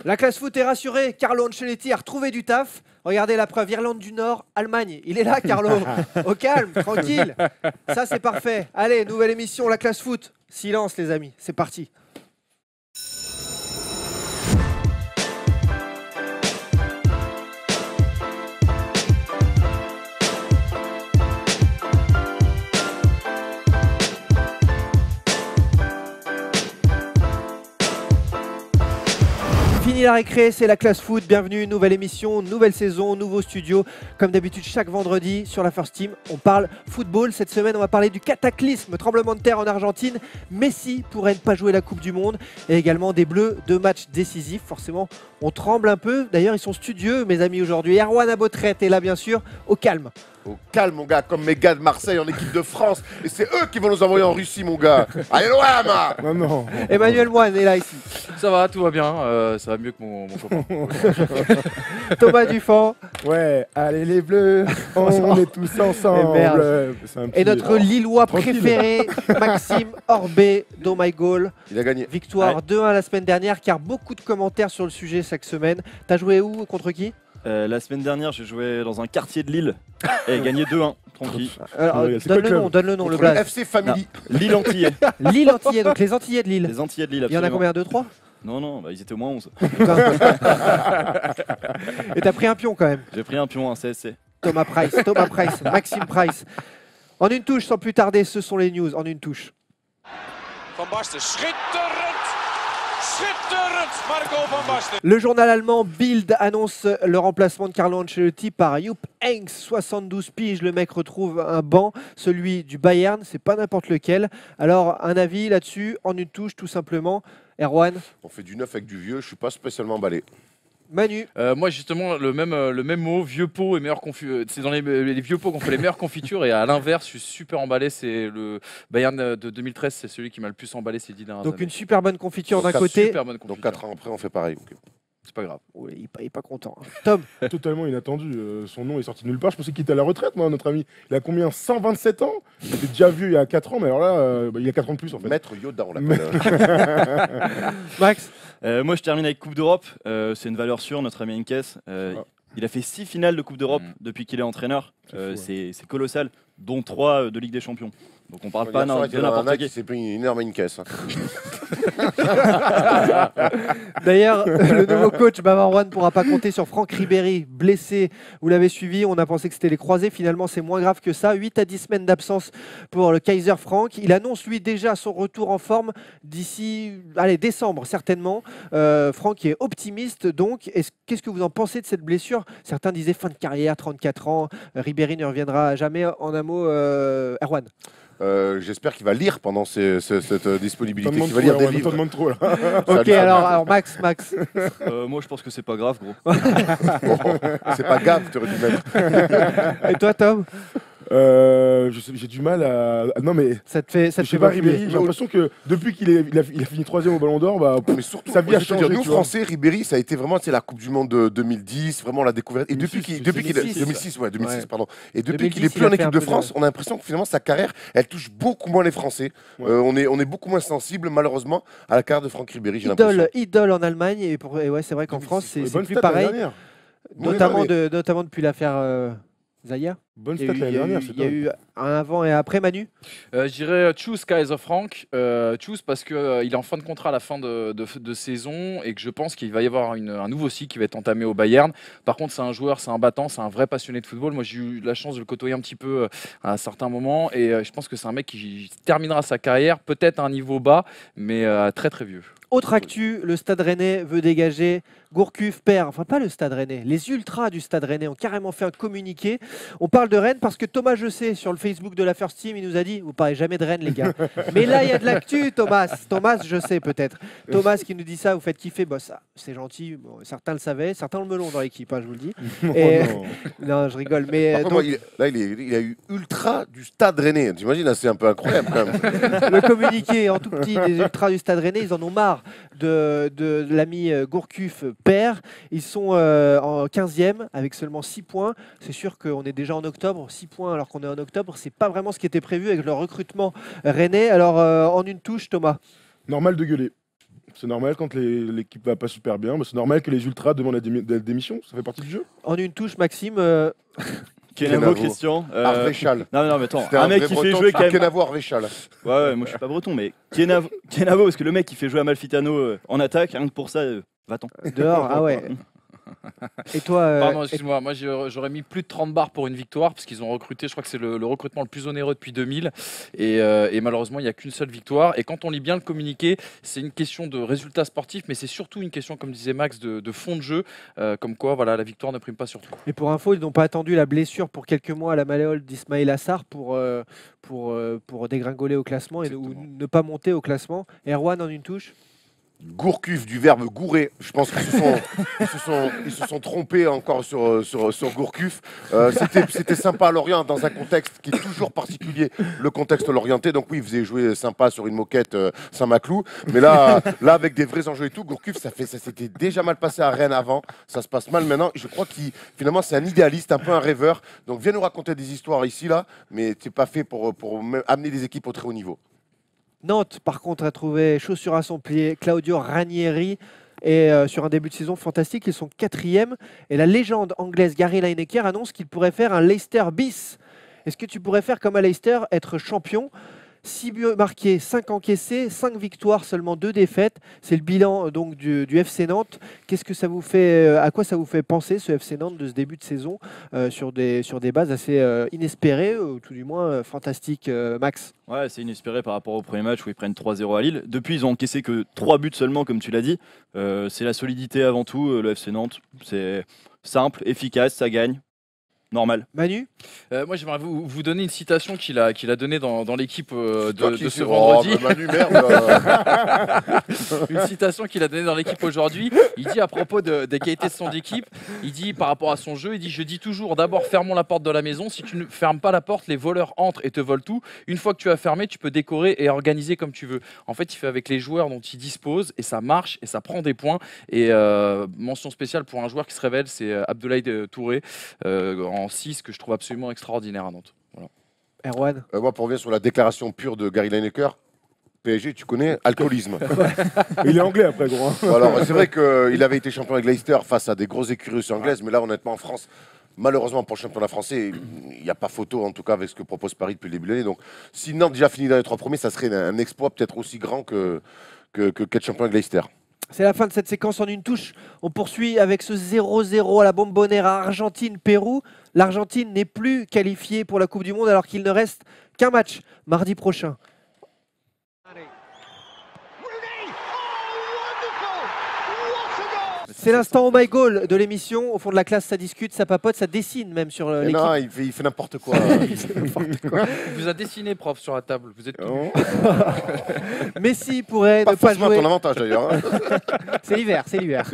La classe foot est rassurée. Carlo Ancelotti a retrouvé du taf. Regardez la preuve. Irlande du Nord, Allemagne. Il est là, Carlo. Au calme, tranquille. Ça, c'est parfait. Allez, nouvelle émission, la classe foot. Silence, les amis. C'est parti. Fini la récré, c'est la classe foot, bienvenue, nouvelle émission, nouvelle saison, nouveau studio. Comme d'habitude, chaque vendredi sur la First Team, on parle football. Cette semaine, on va parler du cataclysme, tremblement de terre en Argentine. Messi pourrait ne pas jouer la Coupe du Monde et également des Bleus, 2 matchs décisifs. Forcément, on tremble un peu. D'ailleurs, ils sont studieux, mes amis, aujourd'hui. Erwan Abotrette est là, bien sûr, au calme. Au calme, mon gars, comme mes gars de Marseille en équipe de France. Et c'est eux qui vont nous envoyer en Russie, mon gars. Allez, loin, ma. Non, non. Emmanuel Moine est là, ici. Ça va, tout va bien. Ça va mieux que mon copain. Thomas Dufort. Ouais, allez les Bleus, on est tous ensemble. Et notre Lillois préféré, Maxime Orbé, Do My Goal. Il a gagné. Victoire 2-1 la semaine dernière, car beaucoup de commentaires sur le sujet chaque semaine. T'as joué où, contre qui? La semaine dernière, j'ai joué dans un quartier de Lille et gagné 2-1, tranquille. Alors, Ouais, c'est donne le nom, Contre le blaze. FC Family. Lille Antillais. Lille Antillais, donc les Antillais de Lille. Les Antillais de Lille, Il y en a absolument. combien? 2-3? Non, non, bah, ils étaient au moins 11. Et t'as pris un pion quand même. J'ai pris un pion, un CSC. Thomas Price, Maxime Price. En une touche, sans plus tarder, ce sont les news. En une touche. Van Basten, schitterend! Schitterend, Marco Van Basten. Le journal allemand Bild annonce le remplacement de Carlo Ancelotti par Jupp Heynckes, 72 piges. Le mec retrouve un banc, celui du Bayern, c'est pas n'importe lequel. Alors, un avis là-dessus, en une touche, tout simplement. Erwan, On fait du neuf avec du vieux, je suis pas spécialement emballé. Manu. Moi, justement, le même mot, vieux pot et meilleur confitures. C'est dans les vieux pots qu'on fait les meilleures confitures. Et à l'inverse, je suis super emballé. C'est le Bayern de 2013, c'est celui qui m'a le plus emballé ces 10 dernières Donc années. une super bonne confiture d'un Donc, côté. Super bonne Donc confiture. 4 ans après, on fait pareil. Ok. C'est pas grave. Oui, il est pas content. Tom, Totalement inattendu. Son nom est sorti de nulle part. Je pensais qu'il était à la retraite, moi, notre ami. Il a combien? 127 ans. Il était déjà vieux il y a 4 ans, mais alors là, il a 4 ans de plus, en fait. Maître Yoda, on l'appelle. Max. Moi, je termine avec Coupe d'Europe. C'est une valeur sûre, notre ami Heynckes. Il a fait 6 finales de Coupe d'Europe depuis qu'il est entraîneur. C'est colossal, dont 3 de Ligue des Champions. Donc on parle pas Hier soir, il de y a un n'importe mec qui. qui s'est pris une énorme une caisse. D'ailleurs, le nouveau coach Bavarois ne pourra pas compter sur Franck Ribéry, blessé. Vous l'avez suivi, on a pensé que c'était les croisés. Finalement, c'est moins grave que ça. 8 à 10 semaines d'absence pour le Kaiser Franck. Il annonce, lui, déjà son retour en forme d'ici décembre, certainement. Franck est optimiste, donc. Qu'est-ce que vous en pensez de cette blessure? Certains disaient fin de carrière, 34 ans. Ribéry ne reviendra jamais. En un mot, Erwan. J'espère qu'il va lire pendant cette disponibilité. T'en Qu'il va lire des t'en livres. demandes trop, là. Ok, alors Max. Moi, je pense que c'est pas grave, gros. C'est pas grave, tu aurais dû mettre. Et toi, Tom? J'ai du mal à. Non, mais. Ça te fait Je sais pas pas, rimer. Ribéry, j'ai l'impression que depuis qu'il a fini 3ème au Ballon d'Or, bah, Mais surtout, sa vie moi, a je veux te changé. dire, nous tu vois. Français, Ribéry, ça a été vraiment la Coupe du Monde de 2010, vraiment la découverte. Et depuis 2006, 2006, ouais, 2006, ouais. pardon. Et depuis 2010, qu'il est plus il a en fait équipe un de peu France, on a l'impression que finalement sa carrière, elle touche beaucoup moins les Français. Ouais. On est beaucoup moins sensible, malheureusement, à la carrière de Franck Ribéry. J'ai l'impression. Idole en Allemagne et ouais, c'est vrai qu'en 2006, France c'est Bonne plus stat l'année pareil, dernière. notamment, Ouais, notamment depuis l'affaire Zaya. Bonne Il y a stat eu- l'année il y a eu- dernière, c'est il y a top. eu un avant et après. Manu. Je dirais choose Kaiser Frank. Choose parce qu'il est en fin de contrat à la fin de saison et que je pense qu'il va y avoir un nouveau cycle qui va être entamé au Bayern. Par contre, c'est un joueur, c'est un battant, c'est un vrai passionné de football. Moi, j'ai eu la chance de le côtoyer un petit peu à un certain moment et je pense que c'est un mec qui terminera sa carrière peut-être à un niveau bas, mais très très vieux. Autre actu, le Stade Rennais veut dégager Gourcuff, père, enfin pas le Stade Rennais, les ultras du Stade Rennais ont carrément fait un communiqué. On parle de Rennes parce que Thomas Jessé sur le Facebook de la First Team, il nous a dit vous parlez jamais de Rennes les gars. Mais là il y a de l'actu Thomas, je sais peut-être. Thomas qui nous dit ça, vous faites kiffer, bah ça c'est gentil, bon, certains le savaient, certains ont le melon dans l'équipe, hein, je vous le dis. Et- Oh, non. Non je rigole, mais Par contre, donc, moi, il a eu ultra du Stade Rennais. T'imagines, là, c'est un peu incroyable quand même. le communiqué en tout petit des ultras du Stade Rennais, ils en ont marre de l'ami Gourcuff père. Ils sont en 15e avec seulement 6 points. C'est sûr qu'on est déjà en octobre. 6 points alors qu'on est en octobre, c'est pas vraiment ce qui était prévu avec le recrutement rennais. Alors en une touche, Thomas. Normal de gueuler. C'est normal quand l'équipe va pas super bien. C'est normal que les ultras demandent la démission. Ça fait partie du jeu. En une touche, Maxime. Kenavo, Christian. Arvéchal. Non, mais attends. C'était Un mec vrai qui fait breton, jouer quand même. Kenavo Arvéchal. Ouais, moi je suis pas breton, mais Kenavo, parce que le mec qui fait jouer Amalfitano en attaque, rien que pour ça, va-t'en. Dehors, ah ouais. Et toi Pardon, excuse-moi, moi j'aurais mis plus de 30 bars pour une victoire parce qu'ils ont recruté, je crois que c'est le recrutement le plus onéreux depuis 2000 et malheureusement il n'y a qu'une seule victoire et quand on lit bien le communiqué c'est une question de résultats sportifs mais c'est surtout une question comme disait Max de fond de jeu comme quoi voilà, la victoire ne prime pas sur tout. Et pour info, ils n'ont pas attendu la blessure pour quelques mois à la malléole d'Ismaël Assar pour dégringoler au classement ou ne pas monter au classement. Erwan en une touche. Gourcuff, du verbe gourer. Je pense qu'ils se sont trompés encore sur Gourcuff. C'était sympa à Lorient dans un contexte qui est toujours particulier, le contexte lorientais. Donc oui, il faisait jouer sympa sur une moquette Saint-Maclou. Mais là, avec des vrais enjeux et tout, Gourcuff, ça s'était déjà mal passé à Rennes avant. Ça se passe mal maintenant. Et je crois qu'il finalement c'est un idéaliste, un peu un rêveur. Donc viens nous raconter des histoires ici, là, mais c'est pas fait pour amener des équipes au très haut niveau. Nantes, par contre, a trouvé chaussure à son pied. Claudio Ranieri et sur un début de saison fantastique, ils sont 4e. Et la légende anglaise Gary Lineker annonce qu'il pourrait faire un Leicester bis. Est-ce que tu pourrais faire comme à Leicester, être champion ? 6 buts marqués, 5 encaissés, 5 victoires, seulement 2 défaites. C'est le bilan donc du FC Nantes. Qu'est-ce que ça vous fait, à quoi ça vous fait penser ce FC Nantes de ce début de saison sur des bases assez inespérées, ou tout du moins fantastiques, Max? Ouais, c'est inespéré par rapport au premier match où ils prennent 3-0 à Lille. Depuis, ils ont encaissé que 3 buts seulement, comme tu l'as dit. C'est la solidité avant tout, le FC Nantes. C'est simple, efficace, ça gagne. Normal. Manu? Moi j'aimerais vous donner une citation qu'il a donnée dans l'équipe de ce Oh, vendredi. bah Manu, merde. Une citation qu'il a donnée dans l'équipe aujourd'hui. Il dit à propos des qualités de son équipe, il dit par rapport à son jeu, il dit je dis toujours d'abord fermons la porte de la maison. Si tu ne fermes pas la porte, les voleurs entrent et te volent tout. Une fois que tu as fermé, tu peux décorer et organiser comme tu veux. En fait, il fait avec les joueurs dont il dispose et ça marche et ça prend des points. Et mention spéciale pour un joueur qui se révèle, c'est Abdoulaye Touré en 6 que je trouve absolument extraordinaire à Nantes. Voilà. Erwan? Moi, pour revenir sur la déclaration pure de Gary Lineker, PSG, tu connais, alcoolisme. Il est anglais après, gros. Alors, c'est vrai qu'il avait été champion avec Leicester face à des grosses écuries anglaises, mais là, honnêtement, en France, malheureusement pour le championnat français, il n'y a pas photo, en tout cas, avec ce que propose Paris depuis le début de l'année. Donc, si Nantes déjà finit dans les 3 premiers, ça serait un exploit peut-être aussi grand que qu'être champion avec Leicester. C'est la fin de cette séquence en une touche. On poursuit avec ce 0-0 à la Bombonera Argentine-Pérou. L'Argentine n'est plus qualifiée pour la Coupe du Monde alors qu'il ne reste qu'un match mardi prochain. C'est l'instant Oh My Goal de l'émission. Au fond de la classe, ça discute, ça papote, ça dessine même sur l'équipe. Non, il fait n'importe quoi. Il fait n'importe quoi. Il vous a dessiné, prof, sur la table. Vous êtes Messi pourrait Pas ne pas forcément jouer. ton avantage d'ailleurs. Hein. C'est l'hiver, c'est l'hiver.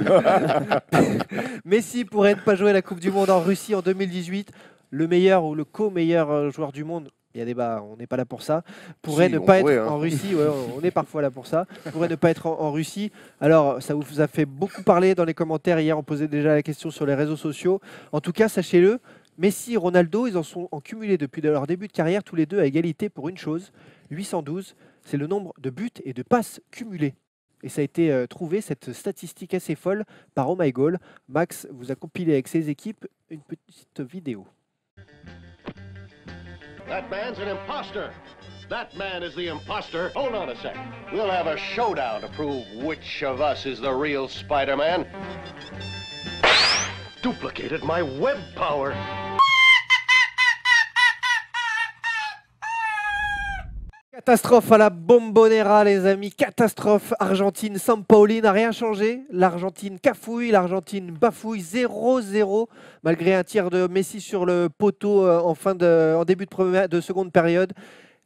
Messi pourrait ne pas jouer la Coupe du Monde en Russie en 2018. Le meilleur ou le co-meilleur joueur du monde, il y a débat, on n'est pas là pour ça, pourrait Si, ne on pas pourrait, être en Russie. Ouais, on est parfois là pour ça. Pourrait ne pas être en Russie. Alors, ça vous a fait beaucoup parler dans les commentaires. Hier, on posait déjà la question sur les réseaux sociaux. En tout cas, sachez-le, Messi et Ronaldo, ils en sont en cumulé depuis leur début de carrière, tous les deux à égalité pour une chose, 812. C'est le nombre de buts et de passes cumulés. Et ça a été trouvé, cette statistique assez folle, par Oh My Goal. Max vous a compilé avec ses équipes une petite vidéo. That man's an imposter. That man is the imposter. Hold on a sec. We'll have a showdown to prove which of us is the real Spider-Man. Duplicated my web power. Catastrophe à la Bombonera, les amis. Catastrophe. Argentine, Sampaoli n'a rien changé. L'Argentine cafouille, l'Argentine bafouille. 0-0, malgré un tir de Messi sur le poteau en début de seconde période.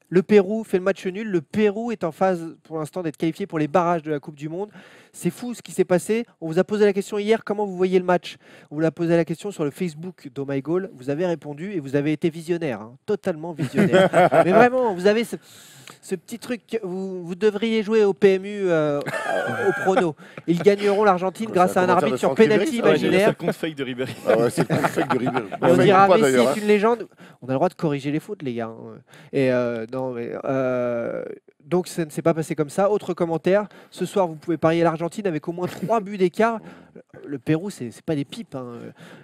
Le Pérou fait le match nul. Le Pérou est en phase, pour l'instant, d'être qualifié pour les barrages de la Coupe du Monde. C'est fou ce qui s'est passé. On vous a posé la question hier, comment vous voyez le match? On vous a posé la question sur le Facebook d'Oh My Goal. Vous avez répondu et vous avez été visionnaire, hein, totalement visionnaire. Mais vraiment, vous avez ce petit truc, vous devriez jouer au PMU, au prono. Ils gagneront l'Argentine grâce à un commentaire arbitre de sur Franck pénalty Ribéry, C'est le imaginaire. compte fake de Ribéry. Ah ouais, c'est le fake de Ribéry. Et on Fake dira ou pas, Messi d'ailleurs, est une légende. On a le droit de corriger les fautes, les gars. Hein. Et Non, mais donc ça ne s'est pas passé comme ça. Autre commentaire, ce soir vous pouvez parier l'Argentine avec au moins 3 buts d'écart. Le Pérou, c'est pas des pipes. Hein.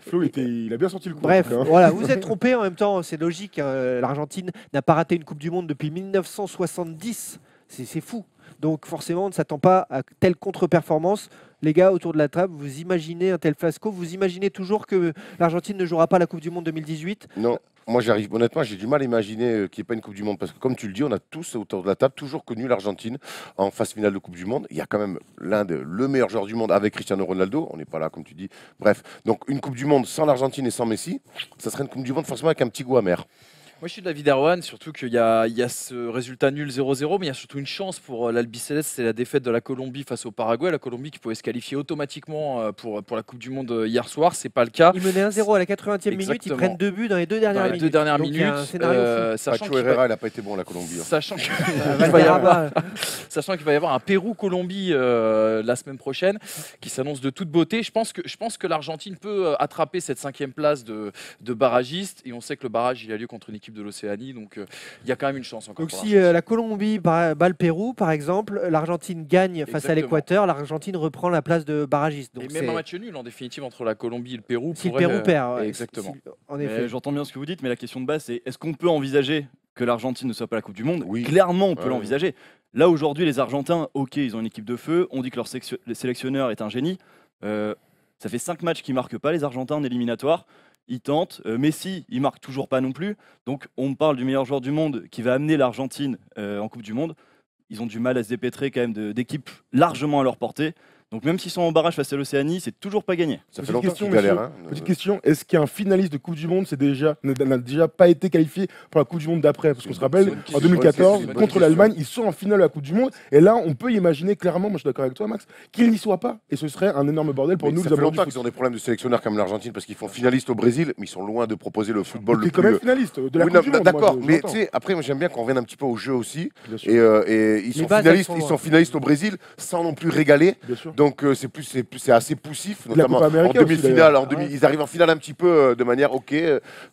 Flo, il a bien sorti le coup. Bref, en tout cas, hein. voilà, vous êtes trompé en même temps, c'est logique. Hein. L'Argentine n'a pas raté une Coupe du Monde depuis 1970. C'est fou. Donc forcément, on ne s'attend pas à telle contre-performance. Les gars, autour de la table, vous imaginez un tel fiasco? Vous imaginez toujours que l'Argentine ne jouera pas la Coupe du Monde 2018? Non, moi honnêtement, j'ai du mal à imaginer qu'il n'y ait pas une Coupe du Monde parce que comme tu le dis, on a tous autour de la table toujours connu l'Argentine en phase finale de Coupe du Monde. Il y a quand même le meilleur joueur du monde avec Cristiano Ronaldo, on n'est pas là comme tu dis. Bref, donc une Coupe du Monde sans l'Argentine et sans Messi, ça serait une Coupe du Monde forcément avec un petit goût amer. Moi, je suis de l'avis d'Erwan, surtout qu'il y a ce résultat nul 0-0, mais il y a surtout une chance pour l'Albiceleste, c'est la défaite de la Colombie face au Paraguay. La Colombie qui pouvait se qualifier automatiquement pour la Coupe du Monde hier soir, c'est pas le cas. Ils menaient 1-0 à la 80e minute, ils Exactement. prennent 2 buts dans les 2 dernières Dans les minutes. 2 dernières Donc, il y a un scénario minutes, fou. sachant Pacho Herrera, il n'a pas été bon la Colombie. Hein. Sachant que- Valderrama, Sachant qu'il va y avoir un Pérou-Colombie la semaine prochaine qui s'annonce de toute beauté. Je pense que l'Argentine peut attraper cette 5e place de barragiste. Et on sait que le barrage il a lieu contre une équipe de l'Océanie. Donc il y a quand même une chance encore. Donc pour si l'Argentine. la Colombie bat le Pérou, par exemple, l'Argentine gagne face à Exactement. l'Équateur, l'Argentine reprend la place de barragiste. Donc Et même c'est- un match nul en définitive entre la Colombie et le Pérou. si le pourrait, Pérou perd, ouais, Exactement. en Mais effet. j'entends bien ce que vous dites, mais la question de base, c'est est-ce qu'on peut envisager que l'Argentine ne soit pas la Coupe du Monde? Oui. Clairement, on peut Ouais. l'envisager. Là, aujourd'hui, les Argentins, ok, ils ont une équipe de feu, on dit que leur sélectionneur est un génie. Ça fait 5 matchs qu'ils ne marquent pas, les Argentins, en éliminatoire. Ils tentent. Messi, il marque toujours pas non plus. Donc, on me parle du meilleur joueur du monde qui va amener l'Argentine en Coupe du Monde. Ils ont du mal à se dépêtrer quand même d'équipes largement à leur portée. Donc, même s'ils sont en barrage face à l'Océanie, c'est toujours pas gagné. Ça fait Petite longtemps question, qu'il galère. monsieur. Hein. Petite question, est-ce qu'un finaliste de Coupe du Monde n'a déjà pas été qualifié pour la Coupe du Monde d'après? Parce qu'on se rappelle, c'est en une bonne 2014, question. contre l'Allemagne, ils sont en finale de la Coupe du Monde. Et là, on peut imaginer clairement, moi je suis d'accord avec toi, Max, qu'ils n'y soient pas. Et ce serait un énorme bordel pour Mais nous, ça les fait amoureux du longtemps foot. qu'ils ont des problèmes de sélectionneurs comme l'Argentine parce qu'ils font finaliste au Brésil, mais ils sont loin de proposer le football T'es le quand plus. même finaliste de la Oui, Coupe non, du Monde. d'accord, moi, mais j'entends. tu sais, après, moi j'aime bien qu'on revienne un petit peu au jeu aussi. Bien sûr, Et ils Les sont bases, finalistes, elles sont ils sont finalistes au Brésil sans non plus régaler. bien sûr. Donc c'est assez poussif, La notamment Copa en América aussi, demi-finale. d'ailleurs. Ils arrivent en finale un petit peu de manière ok.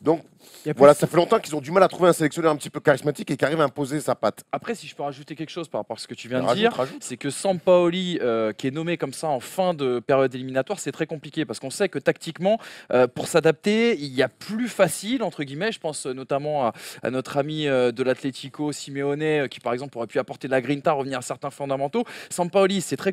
Donc Il y a plus- voilà, ça fait longtemps qu'ils ont du mal à trouver un sélectionneur un petit peu charismatique et qui arrive à imposer sa patte. Après, si je peux rajouter quelque chose par rapport à ce que tu viens de Rajoute, dire, rajoute. c'est que Sampaoli, qui est nommé comme ça en fin de période éliminatoire, c'est très compliqué parce qu'on sait que tactiquement, pour s'adapter, il y a plus facile, entre guillemets. Je pense notamment à notre ami de l'Atlético, Simeone, qui par exemple aurait pu apporter de la grinta, revenir à certains fondamentaux. Sampaoli, c'est très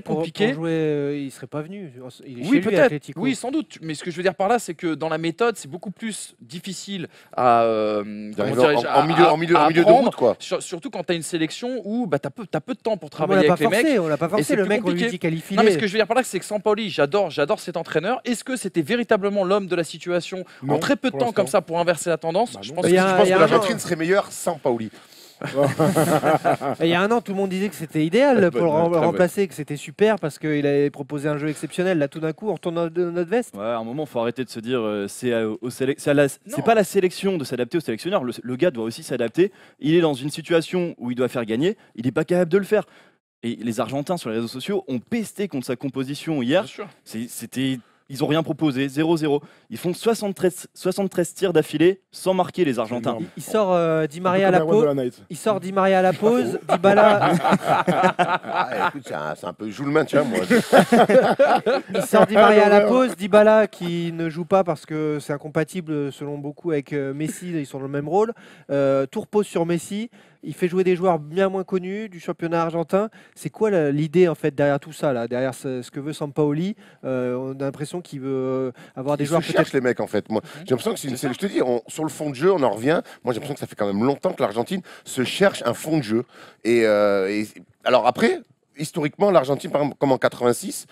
compliqué. Pour jouer, il serait pas venu. Il est chez Oui, lui, peut-être. Atlético. Oui, sans doute. Mais ce que je veux dire par là, c'est que dans la méthode, c'est beaucoup plus difficile à, comment D'arriver dirais-je, en milieu de apprendre, route, quoi. surtout quand tu as une sélection où bah, tu as peu de temps pour On l'a travailler pas avec les mecs. forcé, on l'a pas forcé. c'est Le plus mec, on lui compliqué. dit qualifié. Non, mais ce que je veux dire par là, c'est que Sampaoli, j'adore cet entraîneur. Est-ce que c'était véritablement l'homme de la situation en Non, très peu de pour temps l'instant. comme ça pour inverser la tendance? Bah Je non. pense Parce Il que y a je un- pense il y que a un l'Argentine an. serait meilleure sans Paoli. Il y a un an, tout le monde disait que c'était idéal pour le Très bonne. remplacer, que c'était super parce qu'il avait proposé un jeu exceptionnel. Là, tout d'un coup, on retourne dans notre veste. Ouais, à un moment, il faut arrêter de se dire c'est pas la sélection de s'adapter au sélectionneur. Le gars doit aussi s'adapter. Il est dans une situation où il doit faire gagner. Il n'est pas capable de le faire. Et les Argentins sur les réseaux sociaux ont pesté contre sa composition hier. Bien sûr. Ils n'ont rien proposé, 0-0. Ils font 73 tirs d'affilée sans marquer les Argentins. énorme. Il sort Di Un Maria à peu la comme Erwan pause. de la Night. Il sort Di Maria à la pause. Dybala, Ah, écoute, c'est un peu joue le maintien, moi. il sort Di Maria à la pause. Dybala qui ne joue pas parce que c'est incompatible selon beaucoup avec Messi. Ils sont dans le même rôle. Tout repose sur Messi. Il fait jouer des joueurs bien moins connus du championnat argentin. C'est quoi l'idée en fait derrière tout ça là, derrière ce que veut Sampaoli? On a l'impression qu'il veut avoir des Ils joueurs se peut-être. cherchent les mecs en fait. Moi, j'ai l'impression que je te dis, sur le fond de jeu, on en revient. Moi, j'ai l'impression que ça fait quand même longtemps que l'Argentine se cherche un fond de jeu. Et alors après, historiquement, l'Argentine, par exemple, comme en 86,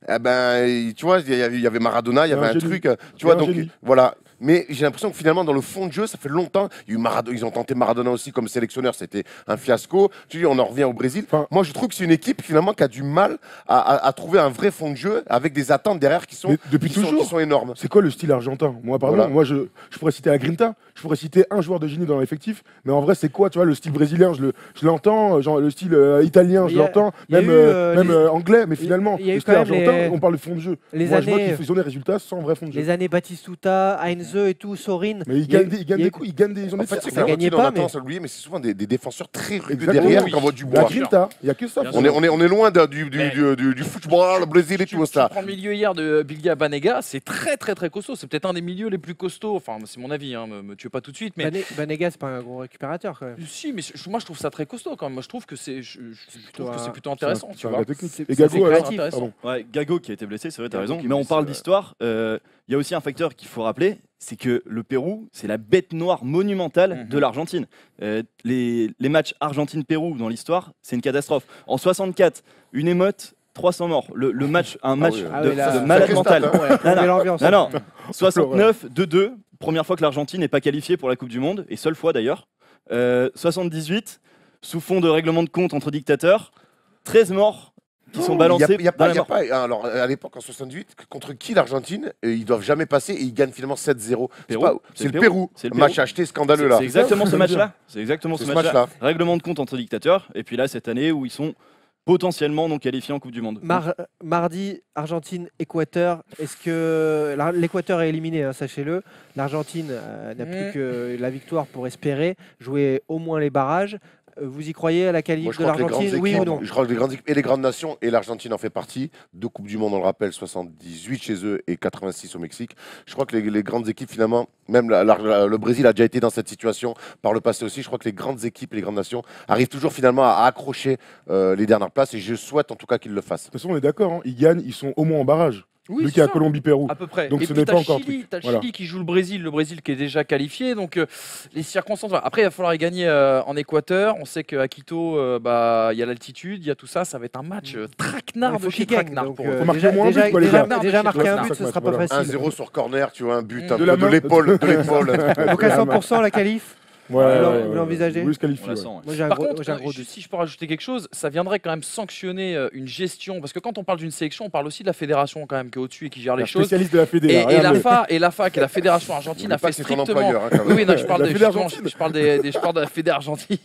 eh ben, tu vois, il y avait Maradona, il y avait un génie. truc, tu vois, Un donc génie. voilà. Mais j'ai l'impression que finalement, dans le fond de jeu, ça fait longtemps. Il y a eu Maradona, ils ont tenté Maradona aussi comme sélectionneur, c'était un fiasco. Tu dis, on en revient au Brésil. Enfin- Moi, je trouve que c'est une équipe finalement qui a du mal à trouver un vrai fond de jeu avec des attentes derrière qui sont, Mais depuis qui sont- toujours. qui sont énormes. C'est quoi le style argentin? Moi, pardon, Voilà. moi je pourrais citer la Grinta, je pourrais citer un joueur de génie dans l'effectif, mais en vrai, c'est quoi, tu vois, le style brésilien, je l'entends, genre le style italien, je Il y a- l'entends, il y a même, eu, même les- anglais, mais finalement, il y a eu le style quand même argentin, les- on parle de fond de jeu. les Moi, je vois années- qu'ils ont des résultats sans vrai fond de jeu. Les années Batistuta, Heinz eux et tout, Sorin. Mais ils gagnent des coups, ils ont En des fait, tirs. c'est ça gagnait qu'Argentine, on pas, a mais- tendance à l'oublier, mais c'est souvent des défenseurs très rugueux Exactement, derrière oui. qui envoient du La bois. grinta, il n'y a que ça. On est loin du football, le Brésil et Tu tout ça. prends le milieu hier de Bilga Banega, c'est très très très costaud. C'est peut-être un des milieux les plus costauds. Enfin, c'est mon avis, hein, me tuez pas tout de suite. Mais Banega, c'est pas un gros récupérateur quand même. si, mais moi je trouve ça très costaud quand même. Moi je trouve que c'est un- plutôt intéressant. C'est Tu un vois. gars technique. C'est- Et c'est Gago, alors créatif. Pardon. Ouais, Gago qui a été blessé, c'est vrai, t'as Gago raison. qui est Mais on blessé, parle ouais. d'histoire. Il y a aussi un facteur qu'il faut rappeler, c'est que le Pérou, c'est la bête noire monumentale de l'Argentine. Les matchs Argentine-Pérou dans l'histoire, c'est une catastrophe. En 64, une émeute, 300 morts. Un match oui. Ah de, oui, là, de sacré malade stat, mental. hein. Ouais, Non, non. l'ambiance. Non, non. 69, 2-2. Première fois que l'Argentine n'est pas qualifiée pour la Coupe du Monde, et seule fois d'ailleurs. 78, sous fond de règlement de compte entre dictateurs, 13 morts qui sont balancés Il y a dans la mort. pas, alors, à l'époque, en 68, contre qui l'Argentine, ils doivent jamais passer et ils gagnent finalement 7-0. Pérou. C'est le Pérou. C'est le Match Pérou. acheté scandaleux là. C'est exactement ce C'est match-là. C'est exactement C'est ce ce match-là. match-là. Règlement de compte entre dictateurs. Et puis là, cette année où ils sont potentiellement non qualifiés en Coupe du Monde. Mardi, Argentine-Équateur. Est-ce que l'Équateur est éliminé, hein, sachez-le. L'Argentine n'a plus que la victoire pour espérer jouer au moins les barrages. Vous y croyez à la Moi, qualif je de crois que les grandes l'Argentine, oui ou équipes, non? je crois que les grandes équipes et les grandes nations, et l'Argentine en fait partie. 2 Coupes du Monde, on le rappelle, 78 chez eux et 86 au Mexique. Je crois que les grandes équipes, finalement, même le Brésil a déjà été dans cette situation par le passé aussi. Je crois que les grandes équipes et les grandes nations arrivent toujours finalement à accrocher les dernières places, et je souhaite en tout cas qu'ils le fassent. De toute façon, on est d'accord, hein, ils gagnent, ils sont au moins en barrage. Oui, Vu c'est qu'il y a ça. Colombie-Pérou. À peu près. Donc et ce puis n'est pas t'as encore Chili, truc. t'as Voilà. Chili qui joue le Brésil qui est déjà qualifié. Donc les circonstances. Voilà. Après, il va falloir y gagner en Équateur. On sait qu'à Quito, il y a l'altitude, il y a tout ça. Ça va être un match traquenard Il de faut chez qu'il gagne. traquenard donc, pour eux. Faut marquer au moins un but, quoi, les déjà, gars. déjà marquer un Ouais, but, ce sera pas voilà. facile. 1-0 sur corner, tu vois, un but De un peu la de main. l'épaule. De l'épaule. Donc à 100% la qualif. Ouais, Vous l'envisagez? Oui, se On qualifie. la ouais. sent. Ouais. Moi j'ai un Par gros, contre, j'ai un gros doute. si je peux rajouter quelque chose, ça viendrait quand même sanctionner une gestion. Parce que quand on parle d'une sélection, on parle aussi de la fédération quand même qui est au-dessus et qui gère les La choses. spécialiste de la Fédé. Et, là, et regarde-le. l'AFA, qui est la fédération argentine, a fait C'est ton strictement. employeur. Hein, quand Oui, même. non, je parle La de, Fédé justement, argentine. je parle de la Fédé argentine.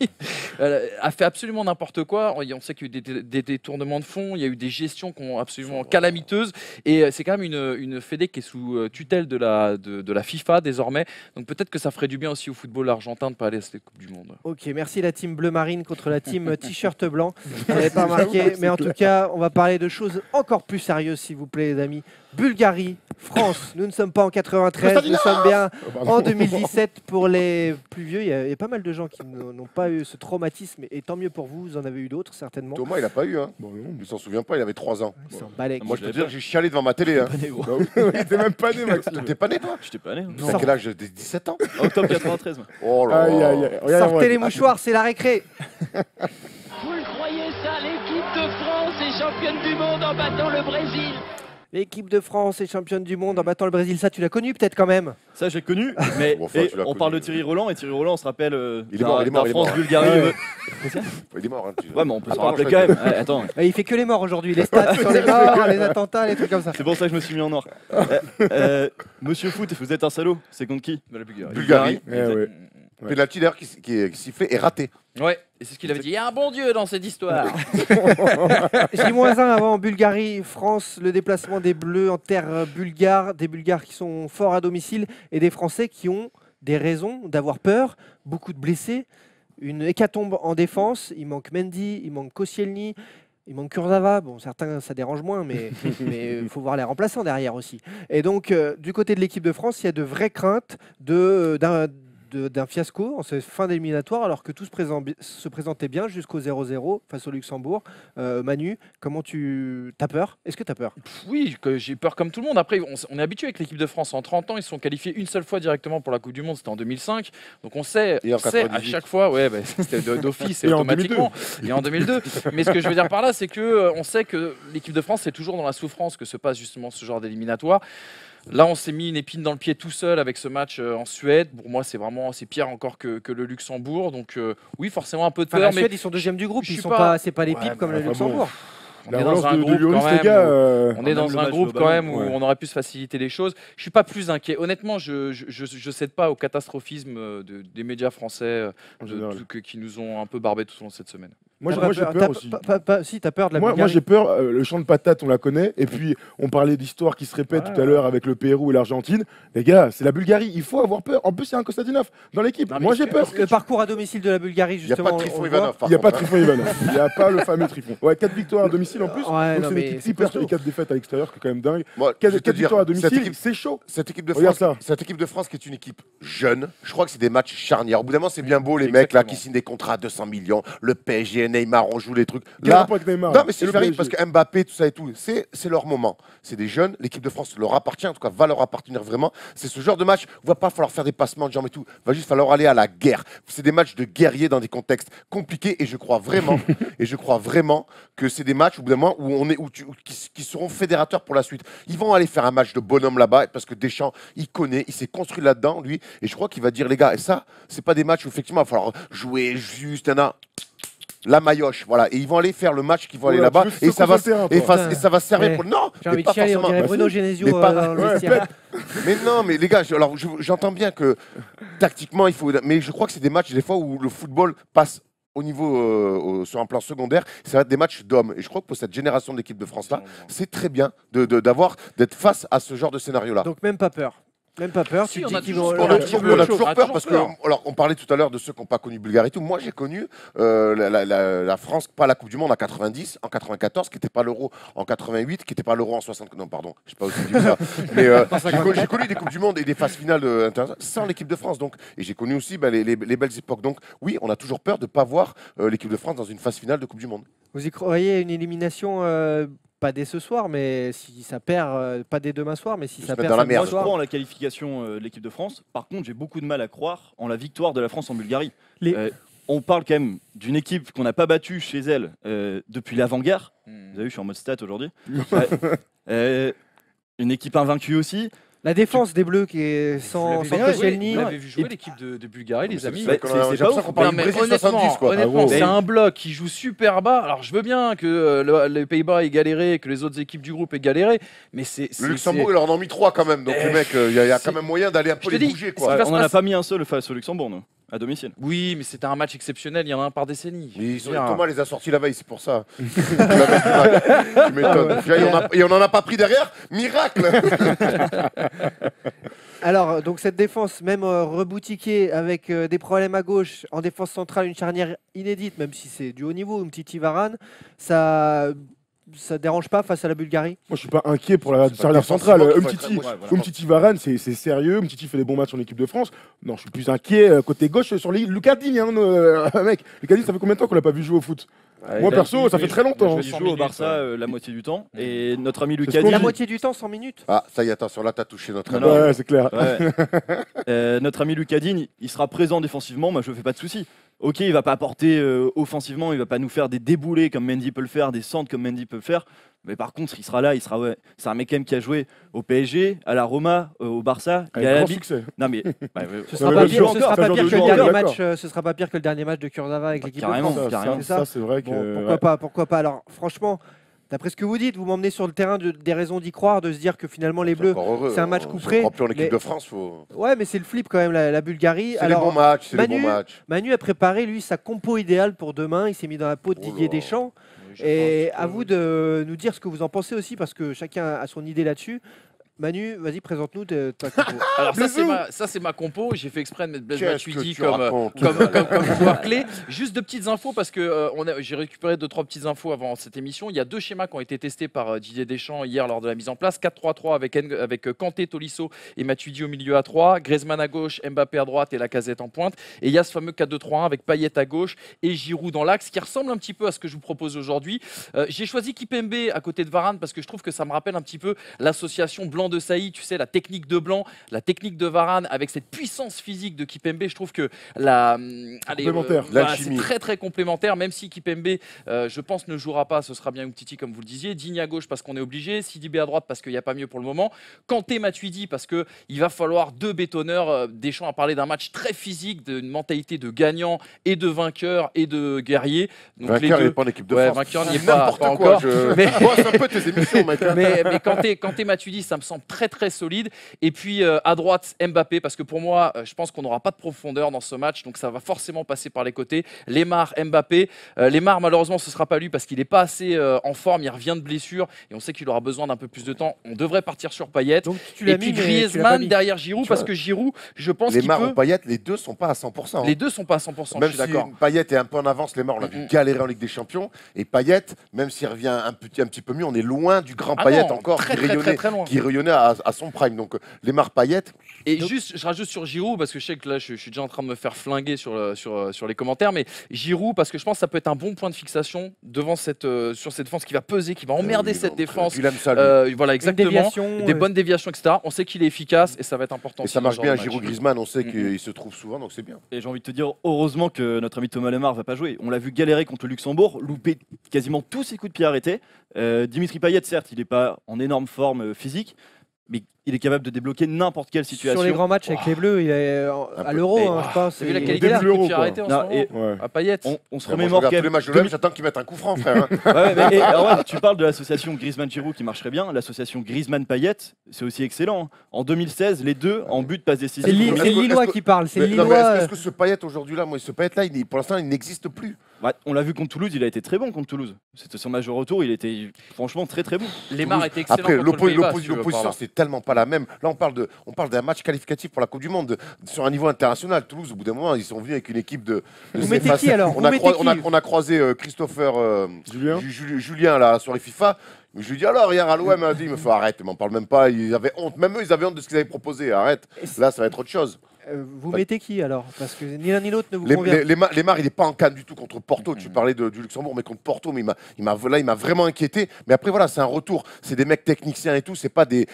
A fait absolument n'importe quoi. On sait qu'il y a eu des détournements de fonds, il y a eu des gestions qui ont absolument calamiteuses. Et c'est quand même une Fédé qui est sous tutelle de la FIFA désormais. Donc peut-être que ça ferait du bien aussi au football argentin de ne pas aller à cette Coupe du Monde. Ok, merci la team bleu marine contre la team t-shirt blanc. Vous n'avez pas remarqué, mais en tout cas, on va parler de choses encore plus sérieuses, s'il vous plaît, les amis. Bulgarie, France. Nous ne sommes pas en 93, nous sommes bien en 2017. Pour les plus vieux, il y a pas mal de gens qui n'ont pas eu ce traumatisme, et tant mieux pour vous, vous en avez eu d'autres, certainement. Thomas, il n'a pas eu. Hein. Bon, non, Il s'en souvient pas, il avait 3 ans. Ils s'en balèquent. Moi, je peux te dire que j'ai chialé devant ma télé. Hein. Pas né, gros. bah oui, il était même pas né, Max. T'es pas né, toi? J'étais pas né. hein. T'as quel âge? Des 17 ans? Octobre 93. moi. Oh là Aïe, là. aïe, aïe. Regarde, Sortez ouais. les mouchoirs, c'est la récré. Vous le croyez ça, l'équipe de France est championne du monde en battant le Brésil. L'équipe de France est championne du monde en battant le Brésil. Ça, tu l'as connu peut-être quand même. Ça, j'ai connu. Mais Bon, enfin, et tu l'as on connu. parle de Thierry Roland. Et Thierry Roland, on se rappelle Il est mort, il est mort, il est mort. France-Bulgarie. Ouais. Il est mort. Hein, Ouais, mais on peut s'en Attends, rappeler je quand fais- même. Ouais, attends. Il fait que les morts aujourd'hui. Les stats sur les morts, les attentats, les trucs comme ça. C'est pour ça que je me suis mis en noir. Monsieur Foot, vous êtes un salaud. C'est contre qui De la Bulgarie. Bulgarie. Eh ouais. Ouais. Penalty d'ailleurs qui s'y fait est raté. Ouais, et c'est ce qu'il avait dit. Il y a un bon Dieu dans cette histoire. J-1 avant Bulgarie, France, le déplacement des Bleus en terre bulgare, des Bulgares qui sont forts à domicile et des Français qui ont des raisons d'avoir peur, beaucoup de blessés, une hécatombe en défense, il manque Mendy, il manque Koscielny, il manque Kurzawa, bon certains ça dérange moins mais il faut voir les remplaçants derrière aussi. Et donc du côté de l'équipe de France, il y a de vraies craintes d'un fiasco en cette fin d'éliminatoire alors que tout se présentait bien jusqu'au 0-0 face au Luxembourg. Manu, comment t'as peur? Est-ce que tu as peur? Oui, que j'ai peur comme tout le monde. Après, on est habitué avec l'équipe de France. En 30 ans, ils se sont qualifiés une seule fois directement pour la Coupe du Monde. C'était en 2005. Donc on sait, Et en on sait à 98. chaque fois, ouais, bah, c'était d'office et Et en automatiquement. Et en 2002. Mais ce que je veux dire par là, c'est que on sait que l'équipe de France est toujours dans la souffrance que se passe justement ce genre d'éliminatoire. Là, on s'est mis une épine dans le pied tout seul avec ce match en Suède. Pour moi, c'est pire encore que le Luxembourg. Donc oui, forcément un peu de Enfin, peur. la mais Suède, ils sont deuxième du groupe, je ils suis sont pas- pas, c'est pas les Ouais, pipes comme bah, le enfin, bon. Luxembourg. on La est dans relance un de groupe Lloris, quand les même. gars. On est Même dans le un match groupe de quand ballon, même où ouais. on aurait pu se faciliter les choses. Je suis pas plus inquiet. Honnêtement, je cède pas au catastrophisme des médias français En général. qui nous ont un peu barbé tout au long de cette semaine. Moi, T'as j'ai pas peur aussi. Si, t'as peur de la Moi, Bulgarie. j'ai peur. Le champ de patates, on la connaît. Et puis, on parlait d'histoires qui se répètent tout à l'heure avec le Pérou et l'Argentine. Les gars, c'est la Bulgarie. Il faut avoir peur. En plus, il y a un Kostadinov dans l'équipe. Non, mais Moi, j'ai peur. Le parcours à domicile de la Bulgarie, Il n'y a justement. pas de Trifon on le Ivanov. Il n'y a pas de Trifon Ivanov. Il n'y a pas le fameux Trifon. Ouais, 4 victoires à domicile en plus. Ouais, Donc, non, c'est une mais équipe c'est hyper costaud. et 4 défaites à l'extérieur, qui est quand même dingue. Moi, je 4 vais te dire, victoires à cette domicile, équipe- c'est chaud. Cette équipe de Regarde France, ça. cette équipe de France qui est une équipe jeune, je crois que c'est des matchs charnières. Au bout d'un moment, c'est bien beau les mecs là qui signent des contrats à 200 millions, le PSG, Neymar, on joue les trucs. Quel Là, rapport avec Neymar non mais Et c'est le vrai PSG. parce que Mbappé, tout ça et tout, c'est leur moment. C'est des jeunes, l'équipe de France leur appartient, en tout cas va leur appartenir vraiment. C'est ce genre de match, il va pas falloir faire des passements de jambes et tout, va juste falloir aller à la guerre. C'est des matchs de guerriers dans des contextes compliqués et je crois vraiment, que c'est des matchs au bout d'un moment qui seront fédérateurs pour la suite. Ils vont aller faire un match de bonhomme là-bas parce que Deschamps, il connaît, il s'est construit là-dedans lui et je crois qu'il va dire les gars, et ça, c'est pas des matchs où effectivement il va falloir jouer juste la maillotche, voilà. Et ils vont aller faire le match qu'ils vont aller Oula, là-bas tu veux et ça va, secouer le terrain, et toi. ça va servir Ouais. pour. Non, J'ai mais envie de pas chialer, on forcément. dirait Bah, Bruno si. Genesio Mais pas- dans le Ouais, vestiaire. Mais non, mais les gars, alors j'entends bien que tactiquement il faut. Mais je crois que c'est des matchs des fois où le football passe au niveau sur un plan secondaire. Ça va être des matchs d'hommes. Et je crois que pour cette génération de l'équipe de France là, c'est très bien d'être face à ce genre de scénario là. Donc même pas peur. Même pas peur. Si, Tu te on dis a qu'ils toujours vont. peur, On a toujours, toujours peur toujours parce que, peur. alors, on parlait tout à l'heure de ceux qui n'ont pas connu Bulgarie et tout. Moi, j'ai connu la France, pas la Coupe du Monde en 90, en 94, qui n'était pas l'Euro en 88, qui n'était pas l'Euro en 60. Non, pardon, je sais pas aussi dit que ça. Mais j'ai connu des Coupes du Monde et des phases finales internationales sans l'équipe de France. Donc, et j'ai connu aussi les belles époques. Donc, oui, on a toujours peur de ne pas voir l'équipe de France dans une phase finale de Coupe du Monde. Vous y croyez une élimination pas dès ce soir, mais si ça perd, pas dès demain soir, mais si Se ça mettre perd dans la samedi merde. Moi, je soir. crois en la qualification de l'équipe de France. Par contre, j'ai beaucoup de mal à croire en la victoire de la France en Bulgarie. Les- On parle quand même d'une équipe qu'on n'a pas battue chez elle depuis l'avant-guerre. Vous avez vu, je suis en mode stat aujourd'hui. Une équipe invaincue aussi. La défense des Bleus qui est sans Vous l'avez vu Koscielny. jouer- vous l'avez vu jouer l'équipe de Bulgarie, les amis. c'est J'ai pas l'impression ouf. qu'on parle Non, du mais Brésil honnêtement, 70, quoi. honnêtement, Ah, gros. c'est un bloc qui joue super bas. Alors je veux bien que les Pays-Bas aient galéré, que les autres équipes du groupe aient galéré, mais c'est Le Luxembourg, ils leur en ont mis 3 quand même. Donc, les mecs, il y a quand même moyen d'aller un peu Je te les dis, bouger, c'est- quoi. va se On n'en a passer. pas mis un seul face au Luxembourg, nous, à domicile. Oui, mais c'était un match exceptionnel. Il y en a un par décennie. Mais Je veux dire, Thomas les a sortis la veille, c'est pour ça. Tu m'étonnes. Et on n'en a pas pris derrière. Miracle. Alors, donc cette défense, même reboutiquée avec des problèmes à gauche, en défense centrale, une charnière inédite, même si c'est du haut niveau, un petit Varane, ça dérange pas face à la Bulgarie. Moi, je suis pas inquiet pour la C'est pas charnière centrale. défensivement qu'il faut Umtiti, être- ouais, voilà. Umtiti Varane, c'est sérieux. Umtiti fait des bons matchs en équipe de France. Non, je suis plus inquiet côté gauche sur Lucas Digne. Mec, Lucas Digne, ça fait combien de temps qu'on l'a pas vu jouer au foot? Moi, perso, ça fait très longtemps. Il joue au Barça la moitié du temps. Et notre ami ce Lucas qu'on La dit. moitié du temps, 100 minutes. Ah, ça y est, attention, là, t'as touché notre Non, ami. Ouais, c'est clair. Ouais. Notre ami Lucas Digne, il sera présent défensivement, moi je me fais pas de soucis. Ok, il va pas apporter offensivement, il va pas nous faire des déboulés comme Mendy peut le faire, des centres comme Mendy peut le faire. Mais par contre, il sera là, c'est un mec quand même qui a joué au PSG, à la Roma, au Barça. Il Avec a grand l'habitude- succès. Non mais Ce sera mais pas bien pire, sûr, ce sera ça pas joue pire de que le joueur, dernier d'accord. match. Ce sera pas pire que le dernier match de Kurzawa avec l'équipe de carrément, France. carrément. C'est ça. C'est vrai que. Bon, ouais. pourquoi pas. Alors, franchement, d'après ce que vous dites, vous m'emmenez sur le terrain des raisons d'y croire, de se dire que finalement les Bleus, Encore heureux, c'est un match on couperé, se prend plus en équipe mais- de France. Faut... ouais, mais c'est le flip quand même, la Bulgarie. C'est les Alors, bons matchs. C'est les Manu, bons matchs. Manu a préparé lui sa compo idéale pour demain. Il s'est mis dans la peau de Oh Didier là. Deschamps. je Et pense que- à vous de nous dire ce que vous en pensez aussi, parce que chacun a son idée là-dessus. Manu, vas-y, présente-nous ta compo. Alors ça c'est ma compo. J'ai fait exprès de mettre Blaise Qu'est-ce que Matuidi tu comme racontes comme joueur clé. Juste de petites infos parce que j'ai récupéré 2-3 petites infos avant cette émission. Il y a 2 schémas qui ont été testés par Didier Deschamps hier lors de la mise en place. 4-3-3 avec Kanté, Tolisso et Matuidi au milieu à 3, Griezmann à gauche, Mbappé à droite et Lacazette en pointe. Et il y a ce fameux 4-2-3-1 avec Payet à gauche et Giroud dans l'axe qui ressemble un petit peu à ce que je vous propose aujourd'hui. J'ai choisi Kipembe à côté de Varane parce que je trouve que ça me rappelle un petit peu l'association Blanc de Sailly, tu sais, la technique de Blanc, la technique de Varane avec cette puissance physique de Kipembe. Je trouve que Complémentaire. c'est L'alchimie. très très complémentaire, même si Kipembe, je pense, ne jouera pas, ce sera bien Umtiti comme vous le disiez, Digne à gauche parce qu'on est obligé, Sidibé à droite parce qu'il n'y a pas mieux pour le moment, Kanté, Matuidi parce qu'il va falloir 2 bétonneurs. Deschamps a parlé d'un match très physique, d'une mentalité de gagnant et de vainqueur et de guerrier. Donc Vainqueur, il les n'est deux. pas en équipe de Ouais, France. vainqueur n'y est C'est pas n'importe quoi. encore. Je Mais- bosse un peu tes émissions, mec. mais Kanté Matuidi, ça me semble semble très très solide. Et puis à droite, Mbappé, parce que pour moi, je pense qu'on n'aura pas de profondeur dans ce match, donc ça va forcément passer par les côtés. Lemar, Mbappé. Lemar, malheureusement, ce ne sera pas lui parce qu'il n'est pas assez en forme, il revient de blessure et on sait qu'il aura besoin d'un peu plus de temps. On devrait partir sur Payet. Donc, tu l'as Et puis mis, mais tu l'as pas Griezmann mis. derrière Giroud, parce que Giroud, je pense qu'il Lemar peut. ou Payet, les deux sont pas à 100%. Les deux sont pas à 100%, Même je suis si d'accord. Payet est un peu en avance, Lemar, on l'a vu galérer en Ligue des Champions. Et Payet, même s'il revient un petit peu mieux, on est loin du grand Payet non, encore très, qui très, très, très loin. rayonnait à son prime. Donc Lemar, Payet. Et juste, je rajoute sur Giroud, parce que je sais que là, je suis déjà en train de me faire flinguer sur les commentaires, mais Giroud, parce que je pense que ça peut être un bon point de fixation devant sur cette défense qui va peser, qui va emmerder cette défense. Il aime ça, lui. Voilà, exactement. déviation, Des bonnes déviations, etc. On sait qu'il est efficace et ça va être important. Et aussi ça dans marche ce bien, genre de match. Giroud, Griezmann, on sait qu'il se trouve souvent, donc c'est bien. Et j'ai envie de te dire, heureusement que notre ami Thomas Lemar va pas jouer. On l'a vu galérer contre le Luxembourg, louper quasiment tous ses coups de pied arrêtés. Dimitri Payet, certes, il n'est pas en énorme forme physique, mais il est capable de débloquer n'importe quelle situation. Sur les grands matchs avec les Bleus, il est à l'Euro, Et- je pense. T'as vu la il est qualité là. des coups de pied quoi. arrêtés en ce Non, moment et Ouais. à Payet. On se Moi, je remémore regarde quand tous les même. matchs de l'OM, j'attends qu'ils mettent un coup franc, frère. hein. Alors ouais, tu parles de l'association Griezmann-Giroud qui marcherait bien. L'association Griezmann-Payet, c'est aussi excellent. En 2016, les deux en but passe C'est décisive. le Lillois qui parle. C'est le Non, mais Lillois. est-ce que ce Payet aujourd'hui-là, ce Payet-là, pour l'instant, il n'existe plus. Ouais, on l'a vu contre Toulouse, il a été très bon contre Toulouse. C'était son match de retour, il était franchement très très bon. Lemar était excellent Après, contre le Pays-Bas, si tu veux, par l'opposition, là. c'est tellement pas la même. Là, on parle d'un match qualificatif pour la Coupe du Monde sur un niveau international. Toulouse, au bout d'un moment, ils sont venus avec une équipe de. Vous mettez qui, alors On Vous a, mettez qui on a croisé Christopher Julien Julien là sur les FIFA. Je lui dis alors hier à l'OM, il me fait arrête, il m'en parle même pas. Ils avaient honte, même eux, ils avaient honte de ce qu'ils avaient proposé. Arrête. Là, ça va être autre chose. Vous mettez qui alors? Parce que ni l'un ni l'autre ne vous Les, convient. Lemar, il n'est pas en canne du tout contre Porto. Tu parlais du Luxembourg, mais contre Porto, mais il m'a vraiment inquiété. Mais après, voilà, c'est un retour. C'est des mecs techniciens et tout. C'est pas des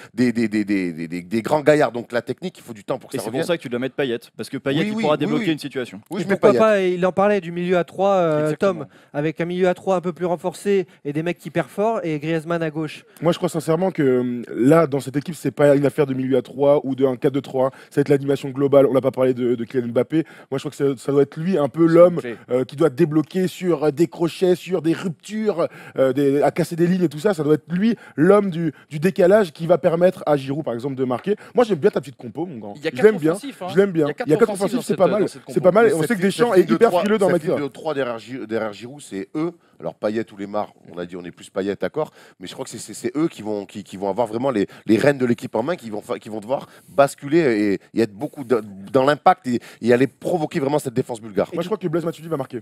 grands gaillards. Donc la technique, il faut du temps pour que Et ça c'est revienne. pour ça que tu dois mettre Payet, parce que Payet Oui, il oui, pourra oui, débloquer oui. une situation. Oui, Et je mets pourquoi Payet. pas, il en parlait du milieu à 3, Exactement. Tom, avec un milieu à 3 un peu plus renforcé et des mecs qui perforent et Griezmann à gauche. Moi, je crois sincèrement que là, dans cette équipe, c'est pas une affaire de milieu à 3 ou de 1 4-2-3-1. Ça va être l'animation globale. On n'a pas parlé de Kylian Mbappé. Moi, je crois que ça doit être lui, un peu l'homme clé. qui doit débloquer sur des crochets, sur des ruptures, à casser des lignes et tout ça. Ça doit être lui, l'homme du décalage qui va permettre à Giroud, par exemple, de marquer. Moi, j'aime bien ta petite compo, mon grand. Il y a Je quatre l'aime bien. offensifs, hein. Je l'aime bien. Il y a 4 offensifs offensifs, c'est dans pas mal. cette C'est compo. pas mal. Et on Cette sait que ligne- Deschamps cette est ligne de hyper trois- frileux d'en cette mettre ça. ligne de 3 derrière Giroud, c'est eux. Alors Payet ou Lemar, on a dit on est plus Payet, d'accord. Mais je crois que c'est eux qui vont avoir vraiment les rênes de l'équipe en main, qui vont devoir basculer et être beaucoup dans l'impact et aller provoquer vraiment cette défense bulgare. Moi, je crois que Blaise Matuidi va marquer.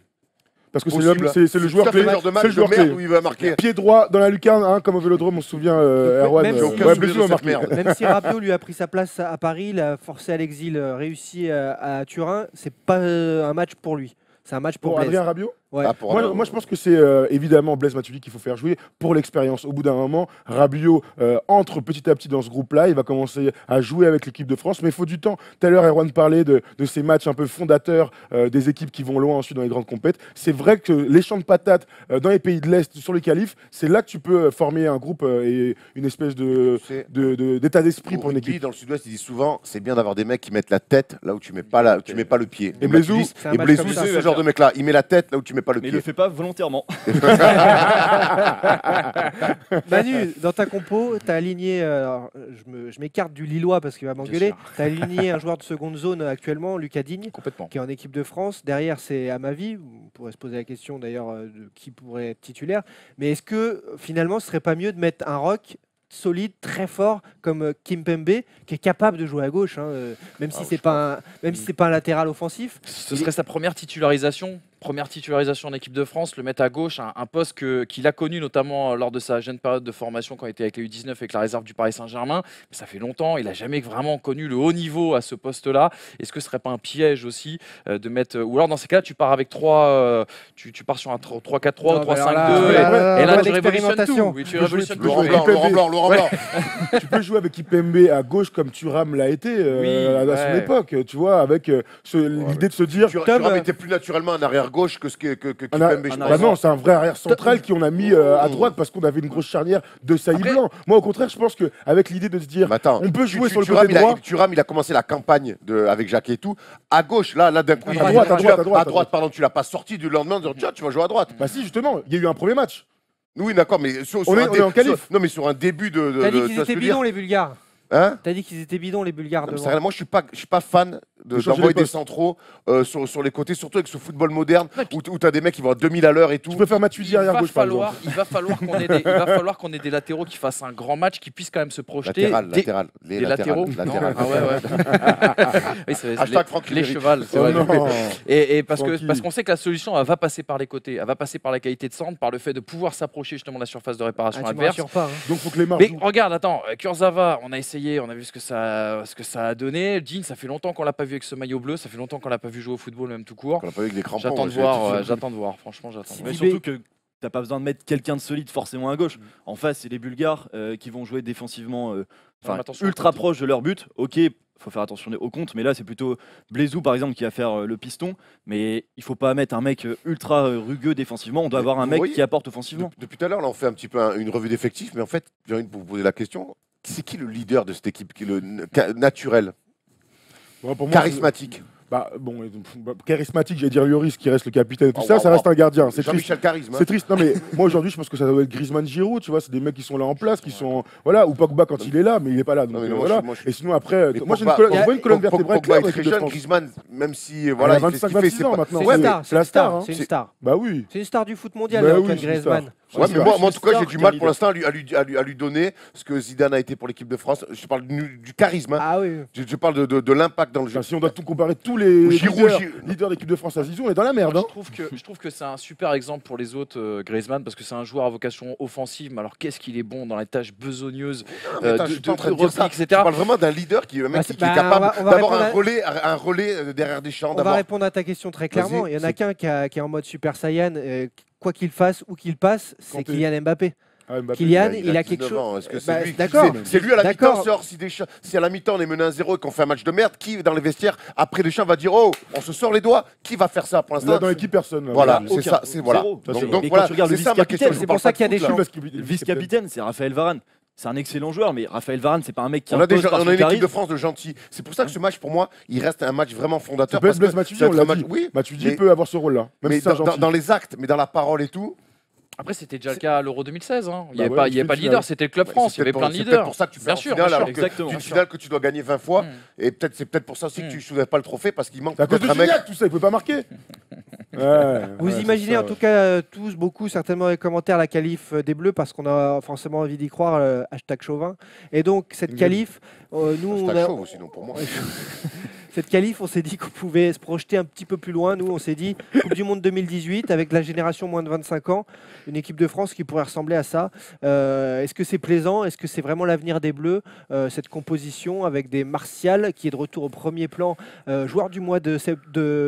Parce que c'est Possible. l'homme- c'est le joueur Ça, clé. c'est le genre de match C'est le de joueur merde clé. où il va marquer. Pied droit dans la lucarne, hein, comme au Vélodrome, on se souvient, Erwan. Même si- J'ai aucun ouais, souvenir Blessé de va cette marquer. merde. Même si Rabiot lui a pris sa place à Paris, il a forcé à l'exil, réussi à Turin, c'est pas un match pour lui. C'est un match pour Pour Blaise. Adrien Rabiot Ouais. Ah, pour Rabiot. Moi, je pense que c'est évidemment Blaise Matuidi qu'il faut faire jouer pour l'expérience. Au bout d'un moment, Rabiot entre petit à petit dans ce groupe-là. Il va commencer à jouer avec l'équipe de France, mais il faut du temps. Tout à l'heure, Erwan parlait de ces matchs un peu fondateurs des équipes qui vont loin ensuite dans les grandes compètes. C'est vrai que les champs de patates dans les pays de l'Est, sur les qualifs, c'est là que tu peux former un groupe et une espèce d'état d'esprit Au pour une rugby, équipe. dans le Sud-Ouest, ils disent souvent c'est bien d'avoir des mecs qui mettent la tête là où tu mets pas le pied. Et Donc, Blaisou, Matuidi, c'est un et match Blaisou, comme ça. c'est ce genre de mec-là. Il met la tête là où tu mets pas le Mais il pied. le fait pas volontairement. Manu, dans ta compo, tu as aligné, alors, je m'écarte du Lillois parce qu'il va m'engueuler, sûr. tu as aligné un joueur de seconde zone actuellement, Lucas Digne, Complètement. qui est en équipe de France. Derrière, c'est Amavi. On pourrait se poser la question d'ailleurs de qui pourrait être titulaire. Mais est-ce que finalement, ce serait pas mieux de mettre un rock solide, très fort, comme Kimpembe, qui est capable de jouer à gauche, hein, même si c'est pas un latéral offensif. Ce serait sa première titularisation en équipe de France, le mettre à gauche, un poste qu'il a connu notamment lors de sa jeune période de formation quand il était avec les U19 avec la réserve du Paris Saint-Germain. Mais ça fait longtemps, il n'a jamais vraiment connu le haut niveau à ce poste-là. Est-ce que ce serait pas un piège aussi de mettre, ou alors dans ces cas-là, tu pars avec 3, tu pars sur un 3-4-3 ou 3-5-2 et là tu révolutionnes tout. Oui, tu révolutionnes tout. Laurent Laurent Blanc. Tu peux jouer avec Kimpembe à gauche comme Thuram l'a été à son ouais. époque, tu vois, avec l'idée de se dire. Thuram était plus naturellement un arrière-gauche que Kimpembe, je Bah pense. non, c'est un vrai arrière central qui on a mis à droite parce qu'on avait une grosse charnière de Saïd Après- Blanc. Moi, au contraire, je pense qu'avec l'idée de se dire, Mais attends, on peut jouer sur le Thuram, côté droit. Thuram, il a commencé la campagne avec Jacques et tout. À gauche, là d'un coup, À droite, pardon, tu l'as pas sorti du lendemain en disant tiens, tu vas jouer à droite. Bah si, justement, il y a eu un premier match. Oui, d'accord, mais sur On est en qualif. non, mais sur un début de. T'as dit tu qu'ils vois ce étaient que je veux dire bidons, les Bulgares. Hein? T'as dit qu'ils étaient bidons, les Bulgares. Non, mais devant. c'est vrai, moi, je suis pas fan De changer d'envoyer les des postes. centraux sur les côtés, surtout avec ce football moderne où tu as des mecs qui vont à 2000 à l'heure et tout. Tu peux faire Matuidi arrière gauche, par exemple. Il va falloir qu'on ait des latéraux qui fassent un grand match, qui puissent quand même se projeter. Latéral. Des latéraux. Latéral. Ah ouais. Oui, Hashtag Franck les Ribéry. chevals. c'est Oh vrai. non. Et parce Tranquille. qu'on sait que la solution, elle va passer par les côtés, elle va passer par la qualité de centre, par le fait de pouvoir s'approcher justement de la surface de réparation Ah, tu me adverse. rassures pas. Hein. Donc faut que les marques Mais jouent. regarde, attends, Kurzawa, on a essayé, on a vu ce que ça a donné. Jean, ça fait longtemps qu'on l'a pas vu avec ce maillot bleu, ça fait longtemps qu'on l'a pas vu jouer au football, même tout court. On l'a pas vu avec des crampons. J'attends de voir, franchement, j'attends. Mais Sidibé. surtout que t'as pas besoin de mettre quelqu'un de solide forcément à gauche. En face, c'est les Bulgares qui vont jouer défensivement mais attention, ultra proche de leur but. Ok, faut faire attention au compte, mais là c'est plutôt Blaisou par exemple qui va faire le piston. Mais il faut pas mettre un mec ultra rugueux défensivement. On doit avoir un vous mec voyez, qui apporte offensivement. Depuis tout à l'heure, là, on fait un petit peu une revue d'effectifs, mais en fait, j'ai envie de vous poser la question. C'est qui le leader de cette équipe, qui est le naturel, Ouais, pour moi, charismatique? charismatique, j'allais dire Lloris qui reste le capitaine et tout Oh, ça, wow, ça reste un gardien. C'est triste. Jean-Michel Charisme. C'est triste. Non mais moi aujourd'hui, je pense que ça doit être Griezmann, Giroud, tu vois, c'est des mecs qui sont là en place, qui sont voilà, ou Pogba quand il est là, mais il est pas là. Donc Non, mais moi, voilà. moi, je- Et sinon après, Mais moi j'ai Pogba- on voit une colonne vertébrale Pogba claire est dans très l'équipe de jeune, France. Griezmann, même si Elle voilà, a il fait ce qu'il 25-26 fait, c'est ans pas- maintenant. C'est Ouais, une mais- star. c'est la star, hein. C'est une star. Bah oui. C'est une star du foot mondial, Bah oui, Antoine c'est une star. Griezmann. Ouais, mais moi, en tout cas, star, j'ai du quel mal pour leader. l'instant à lui donner ce que Zidane a été pour l'équipe de France. Je parle du charisme. Hein. Ah oui. Je parle de l'impact dans le jeu. Enfin, si on doit tout comparer tous les Giroud, leaders d'équipe de France à Zizou, on est dans la merde. Hein. Je trouve que c'est un super exemple pour les autres, Griezmann, parce que c'est un joueur à vocation offensive, mais alors qu'est-ce qu'il est bon dans les tâches besogneuses, Attends, je suis pas en train de dire ça. repli, Je etc. parle vraiment d'un leader qui est un mec qui est Bah, capable on va d'avoir répondre un relais derrière des champs. On va répondre à ta question très clairement. Vas-y, Il y en a c'est- qu'un qui est en mode Super Saiyan. Quoi qu'il fasse, où qu'il passe, c'est Kanté. Kylian Mbappé. Ah, Mbappé, Kylian, il a quelque 19 chose. ans. Est-ce que Bah, c'est lui d'accord. C'est lui à la D'accord. mi-temps sort. Si à la mi-temps on est mené 1-0 et qu'on fait un match de merde, qui dans les vestiaires après les champs va dire oh on se sort les doigts? Qui va faire ça pour Là, l'instant? dans l'équipe, personne. là. Voilà, Aucun. c'est ça, c'est voilà. Zéro. Ça, c'est Donc vrai. Mais voilà, quand tu regardes c'est le ça ma question. vice-capitaine, je c'est parle pour ça pas de qu'il y a des foot, là. champs. Parce qu'il- Le vice-capitaine, c'est Raphaël Varane. C'est un excellent joueur, mais Raphaël Varane, c'est pas un mec qui On a impose déjà par on son a une équipe charisme. de France de gentils. C'est pour ça que ce match pour moi, il reste un match vraiment fondateur. Ça peut être parce que Blaise Matuidi, ça va on être un l'a match- dit. Oui, Matuidi mais- peut avoir ce rôle-là. Même mais si c'est un gentil. dans les actes, mais dans la parole et tout. Après, c'était déjà le cas à l'Euro 2016. Hein. Il n'y Bah avait ouais, pas, il y avait c'est pas le de leader, final. c'était le Club Ouais, France. Il y c'est avait peut-être plein de c'est peut-être leaders. pour ça que tu fais Bien en sûr, finale, bien alors sûr, que exactement. d'une finale que tu dois gagner 20 fois. Mm. Et peut-être c'est peut-être pour ça aussi que tu ne soulèves pas le trophée parce qu'il manque C'est à cause peut-être de un mec. Gignac, tout ça, il peut pas marquer. Ouais, Vous ouais, imaginez c'est ça, en tout cas tous, beaucoup, certainement dans les commentaires, la qualif des Bleus parce qu'on a forcément envie d'y croire, hashtag chauvin. Et donc cette qualif, nous on Hashtag a... chauve aussi, non, pour moi. Cette qualif, on s'est dit qu'on pouvait se projeter un petit peu plus loin. Nous, on s'est dit Coupe du Monde 2018 avec la génération moins de 25 ans, une équipe de France qui pourrait ressembler à ça. Est-ce que c'est plaisant? Est-ce que c'est vraiment l'avenir des Bleus, cette composition avec des Martial qui est de retour au premier plan, joueur du mois de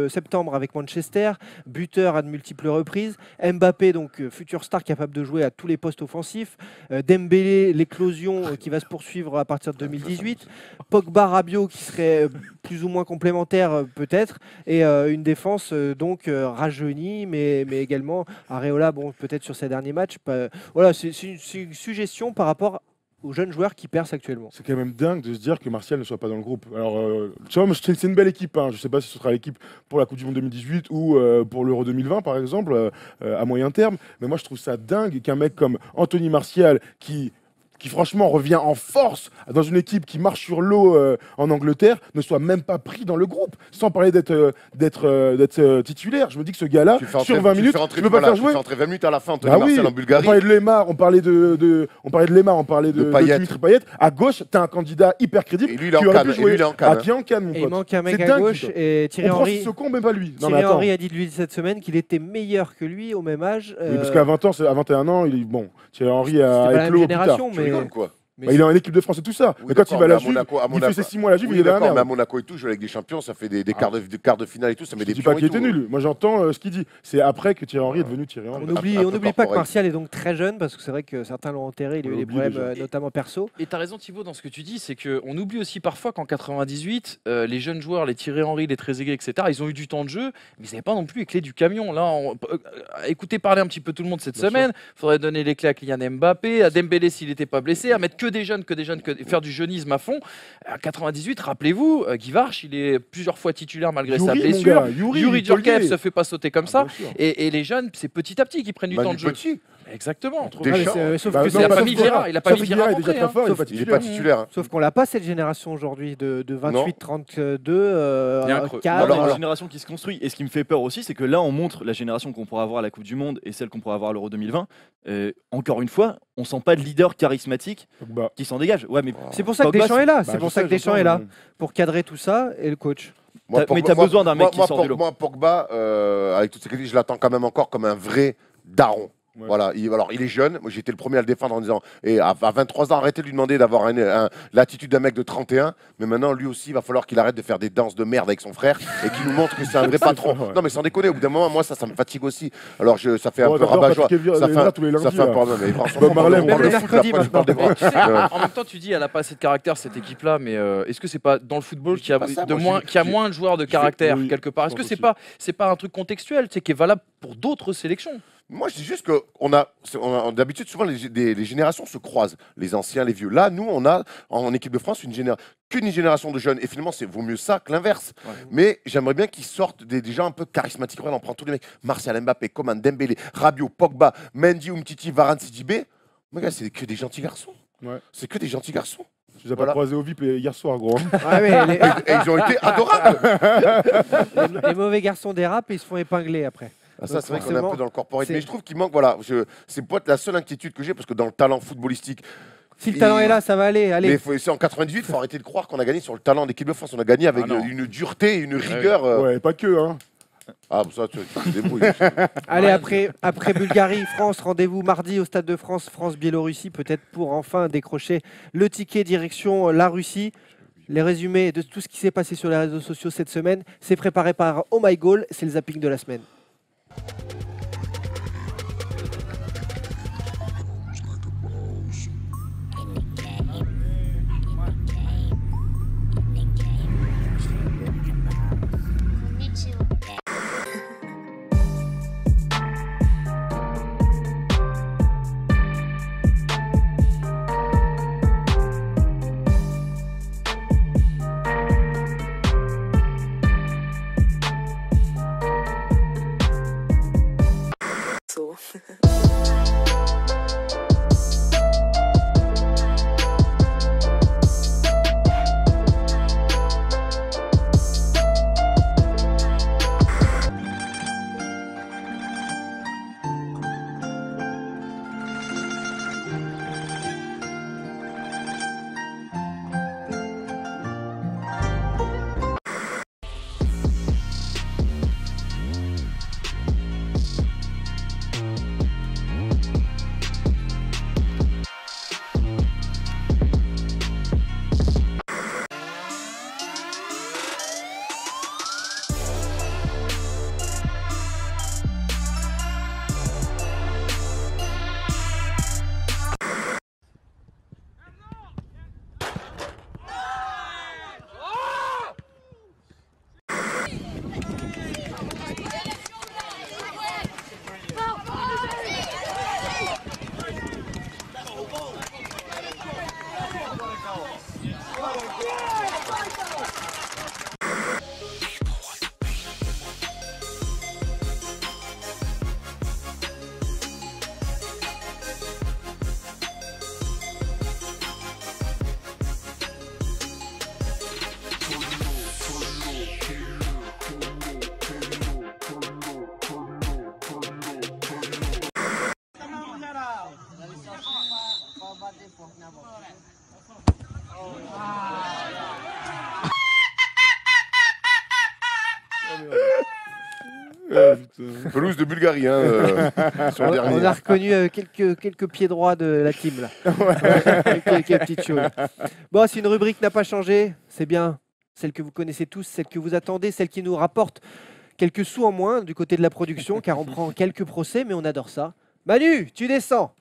septembre avec Manchester, buteur à de multiples reprises, Mbappé, donc future star capable de jouer à tous les postes offensifs, Dembélé, l'éclosion qui va se poursuivre à partir de 2018, Pogba, Rabiot qui serait plus ou moins complémentaire peut-être, et une défense donc rajeunie, mais également Areola, bon peut-être sur ses derniers matchs. Voilà, c'est une suggestion par rapport aux jeunes joueurs qui percent actuellement. C'est quand même dingue de se dire que Martial ne soit pas dans le groupe. Alors, tu vois, moi, c'est une belle équipe. Hein. Je ne sais pas si ce sera l'équipe pour la Coupe du Monde 2018 ou pour l'Euro 2020, par exemple, à moyen terme. Mais moi, je trouve ça dingue qu'un mec comme Anthony Martial, qui franchement revient en force dans une équipe qui marche sur l'eau en Angleterre, ne soit même pas pris dans le groupe, sans parler d'être titulaire. Je me dis que ce gars-là, sur 20 minutes, tu peux pas faire jouer. Tu fais entrer 20 minutes à la fin, Anthony Bah oui, Martial en on Bulgarie. parlait de Lemar, on parlait de Payet. Dimitri Payet. À gauche, t'as un candidat hyper crédible Et lui, il est qui en aurait canne. pu Et lui, jouer. il est en canne, Qui est en canne, mon Et il pote. manque un mec C'est à dingue, gauche, putain. et Thierry On prend Henry. Sissoko, même pas lui. Non, mais Thierry attends. Henry a dit de lui cette semaine qu'il était meilleur que lui au même âge. Oui, parce qu'à 20 ans, à 21 ans, il est bon. Thierry Henry c'était pas a la même éclos plus tard. génération, Tu mais rigoles, quoi. mais Bah, il est en équipe de France et tout ça. Oui, Mais quand il d'accord, va à la mais à Juve, Monaco- à il fait Monaco- ses 6 mois à la Juve, Oui, il est dans la d'accord, mais à merde. Monaco et tout, jouer avec des champions, ça fait des quarts de finale et tout, ça met Je des dis pions pas qu'il et était tout. nul. Moi, j'entends ce qu'il dit. C'est après que Thierry Henry est devenu Thierry Henry. on oublie un peu pas que corporate. Martial est donc très jeune parce que c'est vrai que certains l'ont enterré, il a On eu des l'oublie problèmes déjà. notamment perso. Et tu as raison Thibaut dans ce que tu dis, c'est qu'on oublie aussi parfois qu'en 98, les jeunes joueurs, les Thierry Henry, les Trezeguet, etc., ils ont eu du temps de jeu, mais ils n'avaient pas non plus les clés du camion. Là, écoutez parler un petit peu tout le monde cette Bien semaine, il faudrait donner les clés à Kylian Mbappé, à Dembélé s'il n'était pas blessé, à mettre que des jeunes, faire du jeunisme à fond. À 98, rappelez-vous, Guy Varch, il est plusieurs fois titulaire malgré sa Yuri, mon blessure. gars, Yuri Yuri Djorkaeff Tolgay. se fait pas sauter comme Ah, ça. bien sûr. Et les jeunes, c'est petit à petit qu'ils prennent du temps Manu de jeu. Petit. Exactement. Deschamps. Sauf Bah, que non, c'est a pas pas mis Vieira. Vieira, il a pas Sauf mis Vieira Vieira est déjà d'entrée, très fort, il est pas Il est titulaire. pas titulaire. Hein. Sauf qu'on l'a pas cette génération aujourd'hui de 28-32, Il y a un creux. cadre. Alors, la génération qui se construit. Et ce qui me fait peur aussi, c'est que là, on montre la génération qu'on pourra avoir à la Coupe du Monde et celle qu'on pourra avoir à l'Euro 2020. Encore une fois, on sent pas de leader charismatique Pogba. qui s'en dégage. Ouais, mais C'est pour ça que Pogba, Deschamps est là. Bah, C'est pour je ça sais, que Deschamps j'entends, est là mais- pour cadrer tout ça et le coach. Mais t'as besoin d'un mec qui sort du lot. Moi, Pogba, avec toutes ces critiques, je l'attends quand même encore comme un vrai daron. Ouais. Voilà, il est jeune. Moi, j'étais le premier à le défendre en disant à 23 ans, arrêtez de lui demander d'avoir l'attitude d'un mec de 31. Mais maintenant, lui aussi, il va falloir qu'il arrête de faire des danses de merde avec son frère et qu'il nous montre que c'est un vrai patron. Ouais. Non, mais sans déconner, au bout d'un moment, moi, ça me fatigue aussi. Alors, ça fait un Oh, peu t'adores rabat-joie. Patrick Evra, Ça il est fait là tous les ça lundis, fait un là. peu. Mais franchement, Bob Marley, on parle de même le foot, là, mercredi, après, je parle des bras. Tu sais, en même temps, tu dis elle a pas assez de caractère cette équipe-là, mais est-ce que c'est pas dans le football Je qu'il y a, dis pas ça, de moi, moins, je- qu'il y a je- moins de joueurs de caractère oui, quelque part? Est-ce je que pense c'est pas un truc contextuel, c'est qui est valable pour d'autres sélections? Moi, je dis juste que d'habitude, souvent, les générations se croisent, les anciens, les vieux. Là, nous, on a en équipe de France qu'une génération de jeunes. Et finalement, vaut mieux ça que l'inverse. Ouais. Mais j'aimerais bien qu'ils sortent des gens un peu charismatiques. Regarde, on prend tous les mecs. Martial, Mbappé, Coman, Dembélé, Rabiot, Pogba, Mendy, Umtiti, Varane, Sidibé. Mais gars, c'est que des gentils garçons. Ouais. C'est que des gentils garçons. Tu les as Voilà. pas croisés au VIP hier soir, gros. Ouais, mais Et ils ont été adorables. les mauvais garçons dérapent et ils se font épingler après. Ah, ça, c'est vrai qu'on est un Forcément, peu dans le corporate. c'est- Mais je trouve qu'il manque, voilà, c'est peut-être la seule inquiétude que j'ai, parce que dans le talent footballistique, Si le talent est là, ça va aller. mais Allez. c'est en 98, il faut arrêter de croire qu'on a gagné sur le talent d'équipe de France. On a gagné avec Ah non. une dureté, une rigueur. Ouais, pas que, hein. Ah, ça, tu te débrouilles. Allez, Ouais. après Bulgarie, France, rendez-vous mardi au Stade de France, France-Biélorussie, peut-être pour enfin décrocher le ticket direction la Russie. Les résumés de tout ce qui s'est passé sur les réseaux sociaux cette semaine, c'est préparé par Oh My Goal, c'est le zapping de la semaine. Pelouse de Bulgarie, hein, sur le On dernier. a reconnu quelques pieds droits de la team là. Quelques petites choses. Bon, si une rubrique n'a pas changé, c'est bien celle que vous connaissez tous, celle que vous attendez, celle qui nous rapporte quelques sous en moins du côté de la production, car on prend quelques procès, mais on adore ça. Manu, tu descends.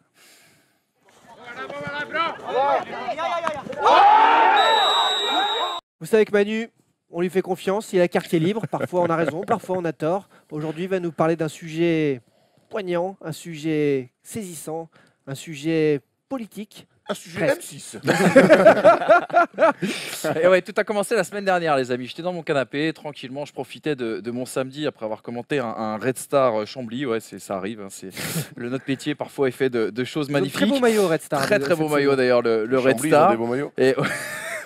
Vous savez que Manu, on lui fait confiance, il a la carte est libre, parfois on a raison, parfois on a tort. Aujourd'hui, il va nous parler d'un sujet poignant, un sujet saisissant, un sujet politique, Un sujet Presque. M6. Et ouais, tout a commencé la semaine dernière, les amis. J'étais dans mon canapé, tranquillement, je profitais de mon samedi après avoir commenté un Red Star Chambly. Ouais, ça arrive. Hein, notre métier parfois est fait de choses Ils ont de magnifiques. Très beau maillot Red Star. Très très beau maillot d'ailleurs, le Red Chambly, ils ont Star. des beaux maillots. Et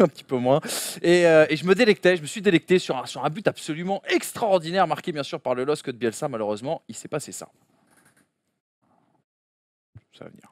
un petit peu moins. Et je me suis délecté sur un but absolument extraordinaire, marqué bien sûr par le LOSC de Bielsa. Malheureusement, il s'est passé ça. Ça va venir.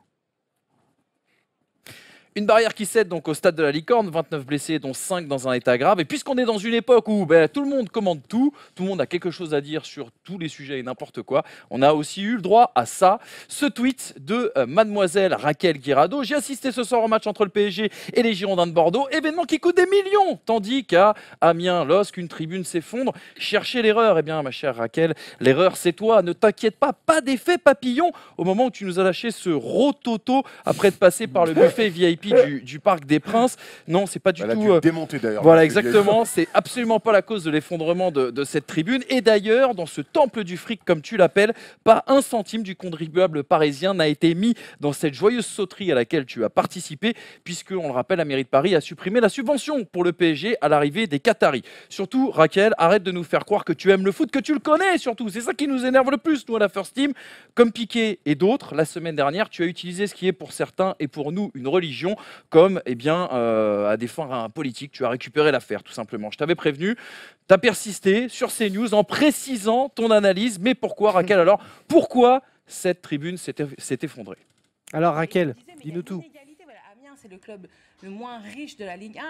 Une barrière qui cède donc au stade de la Licorne, 29 blessés dont 5 dans un état grave. Et puisqu'on est dans une époque où tout le monde commande tout le monde a quelque chose à dire sur tous les sujets et n'importe quoi, on a aussi eu le droit à ça. Ce tweet de mademoiselle Raquel Guirado. J'ai assisté ce soir au match entre le PSG et les Girondins de Bordeaux, événement qui coûte des millions, tandis qu'à Amiens, lorsqu'une tribune s'effondre, cherchez l'erreur. Eh bien ma chère Raquel, l'erreur c'est toi, ne t'inquiète pas d'effet papillon au moment où tu nous as lâché ce rototo après de passer par le buffet VIP du Parc des Princes. Non, c'est pas du Elle a tout. dû démonter d'ailleurs. Voilà, exactement. C'est absolument pas la cause de l'effondrement de cette tribune. Et d'ailleurs, dans ce temple du fric, comme tu l'appelles, pas un centime du contribuable parisien n'a été mis dans cette joyeuse sauterie à laquelle tu as participé, puisque, on le rappelle, la mairie de Paris a supprimé la subvention pour le PSG à l'arrivée des Qataris. Surtout, Raquel, arrête de nous faire croire que tu aimes le foot, que tu le connais surtout. C'est ça qui nous énerve le plus, nous, à la First Team. Comme Piqué et d'autres, la semaine dernière, tu as utilisé ce qui est pour certains et pour nous une religion comme à des fins politiques. Tu as récupéré l'affaire, tout simplement. Je t'avais prévenu, tu as persisté sur CNews en précisant ton analyse. Mais pourquoi, Raquel, alors pourquoi cette tribune s'est effondrée? Alors Raquel, dis-nous tout. Amiens, c'est le club le moins riche de la Ligue 1.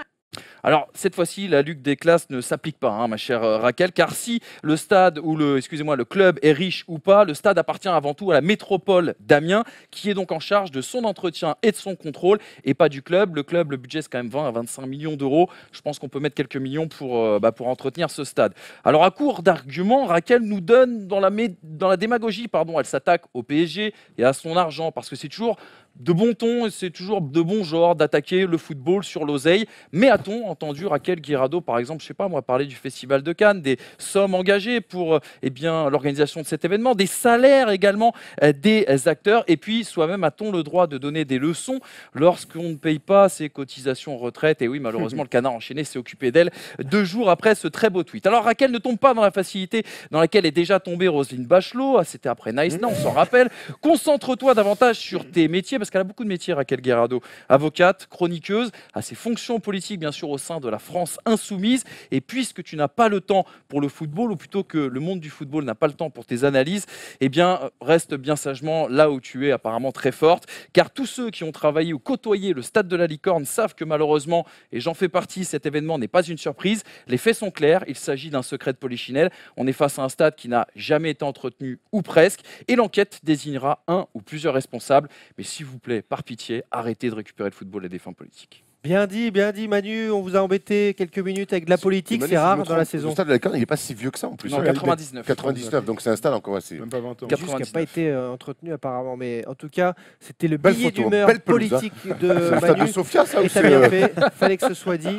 Alors, cette fois-ci, la lutte des classes ne s'applique pas, hein, ma chère Raquel, car si le stade ou le club est riche ou pas, le stade appartient avant tout à la métropole d'Amiens, qui est donc en charge de son entretien et de son contrôle, et pas du club. Le club, le budget, c'est quand même 20 à 25 millions d'euros. Je pense qu'on peut mettre quelques millions pour entretenir ce stade. Alors, à court d'arguments, Raquel nous donne dans la démagogie, elle s'attaque au PSG et à son argent, parce que c'est toujours de bon ton, c'est toujours de bon genre d'attaquer le football sur l'oseille. Mais a-t-on entendu Raquel Guirado, par exemple, je sais pas moi, parler du Festival de Cannes, des sommes engagées pour l'organisation de cet événement, des salaires également des acteurs, et puis soi-même a-t-on le droit de donner des leçons lorsqu'on ne paye pas ses cotisations retraite? Et oui, malheureusement, le canard enchaîné s'est occupé d'elle 2 jours après ce très beau tweet. Alors Raquel ne tombe pas dans la facilité dans laquelle est déjà tombée Roselyne Bachelot. Ah, c'était après Nice, on s'en rappelle. Concentre-toi davantage sur tes métiers, parce qu'elle a beaucoup de métiers, Raquel Guirado. Avocate, chroniqueuse, à ses fonctions politiques, bien sûr, au sein de la France insoumise. Et puisque tu n'as pas le temps pour le football, ou plutôt que le monde du football n'a pas le temps pour tes analyses, eh bien, reste bien sagement là où tu es apparemment très forte. Car tous ceux qui ont travaillé ou côtoyé le stade de la Licorne savent que malheureusement, et j'en fais partie, cet événement n'est pas une surprise. Les faits sont clairs, il s'agit d'un secret de polichinelle. On est face à un stade qui n'a jamais été entretenu, ou presque, et l'enquête désignera un ou plusieurs responsables. Mais s'il vous plaît, par pitié, arrêtez de récupérer le football à des fins politiques. Bien dit Manu, on vous a embêté quelques minutes avec de la politique, c'est rare dans la saison. Le stade de la Licorne, il n'est pas si vieux que ça en plus. Non, 99. 99, donc c'est un stade encore assez. Même pas 20 ans. Juste qui n'a pas été entretenu apparemment, mais en tout cas, c'était le Belle billet photo, d'humeur belle pelouse, politique de C'est le stade de Manu. Sofia, ça Et aussi. t'as bien fait, fallait que ce soit dit.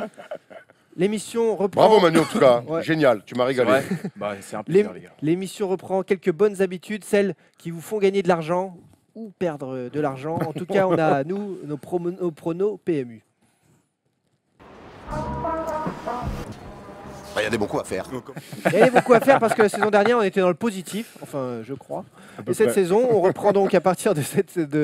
L'émission reprend. Bravo Manu en tout cas, Ouais. génial, tu m'as régalé. Ouais. C'est un plaisir, les gars. L'émission reprend quelques bonnes habitudes, celles qui vous font gagner de l'argent ou perdre de l'argent. En tout cas, on a, nous, nos pronos PMU. Il y a des bons coups à faire. Il y avait beaucoup à faire parce que la saison dernière, on était dans le positif, enfin, je crois. Et cette saison, on reprend donc à partir de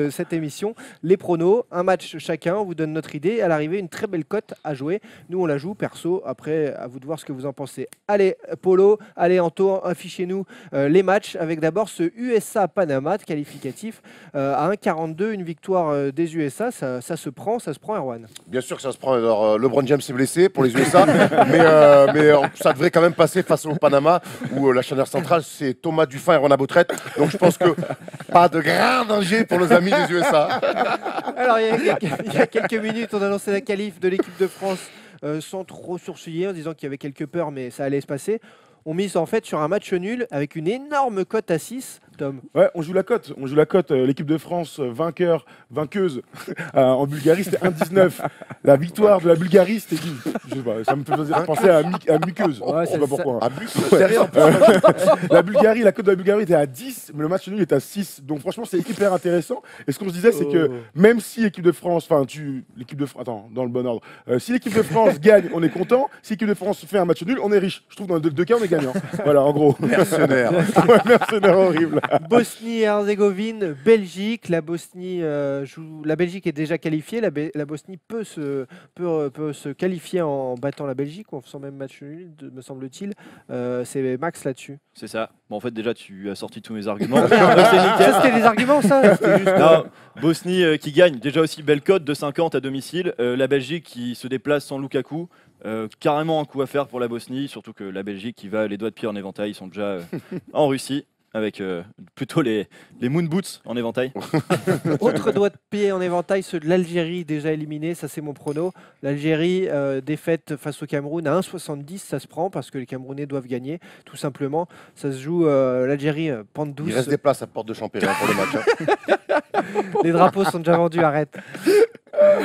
cette émission les pronos, un match chacun, on vous donne notre idée. À l'arrivée, une très belle cote à jouer. Nous, on la joue perso. Après, à vous de voir ce que vous en pensez. Allez, Polo, allez, Anto, affichez-nous les matchs avec d'abord ce USA-Panama de qualificatif à 1,42, une victoire des USA. Ça se prend, Erwan. Bien sûr que ça se prend. Alors, LeBron James est blessé pour les USA, mais ça devrait quand même passer face au Panama où la charnière centrale c'est Thomas Dufin et Ron Abautrette. Donc je pense que pas de grand danger pour nos amis des USA. Alors il y a quelques minutes, on a lancé la qualif de l'équipe de France sans trop sourciller en disant qu'il y avait quelques peurs, mais ça allait se passer. On mise en fait sur un match nul avec une énorme cote à 6, Tom? Ouais, on joue la cote. On joue la cote. L'équipe de France vainqueuse en Bulgarie, c'était 1,19. La victoire de la Bulgarie, c'était je sais pas, ça me fait penser à muqueuse. Ouais, Je sais pas pourquoi. Ah, sérieux, La Bulgarie, la cote de la Bulgarie était à 10, mais le match nul est à 6. Donc franchement, c'est hyper intéressant. Et ce qu'on se disait, c'est que même si l'équipe de France, l'équipe de France, attends, dans le bon ordre, si l'équipe de France gagne, on est content. Si l'équipe de France fait un match nul, on est riche. Je trouve dans les deux cas, on est gagnant. Voilà, en gros. mercenaire. Ouais, mercenaire horrible. Bosnie-Herzégovine, Belgique. La Belgique est déjà qualifiée. La Bosnie peut se qualifier en battant la Belgique, ou en faisant même match nul, me semble-t-il. C'est Max là-dessus. C'est ça. Bon, en fait, déjà, tu as sorti tous mes arguments. Ça, c'était les arguments, ça. C'était juste, Non, Bosnie qui gagne. Déjà aussi, belle cote de 50 à domicile. La Belgique qui se déplace sans Lukaku. Carrément un coup à faire pour la Bosnie, surtout que la Belgique qui va les doigts de pied en éventail, ils sont déjà en Russie, avec plutôt les moon boots en éventail. Autre doigt de pied en éventail, ceux de l'Algérie déjà éliminé, ça c'est mon prono. L'Algérie défaite face au Cameroun à 1,70, ça se prend parce que les Camerounais doivent gagner, tout simplement. Ça se joue l'Algérie pente douce. Il reste des places à Porte de Champéry pour le match. Les drapeaux sont déjà vendus, arrête.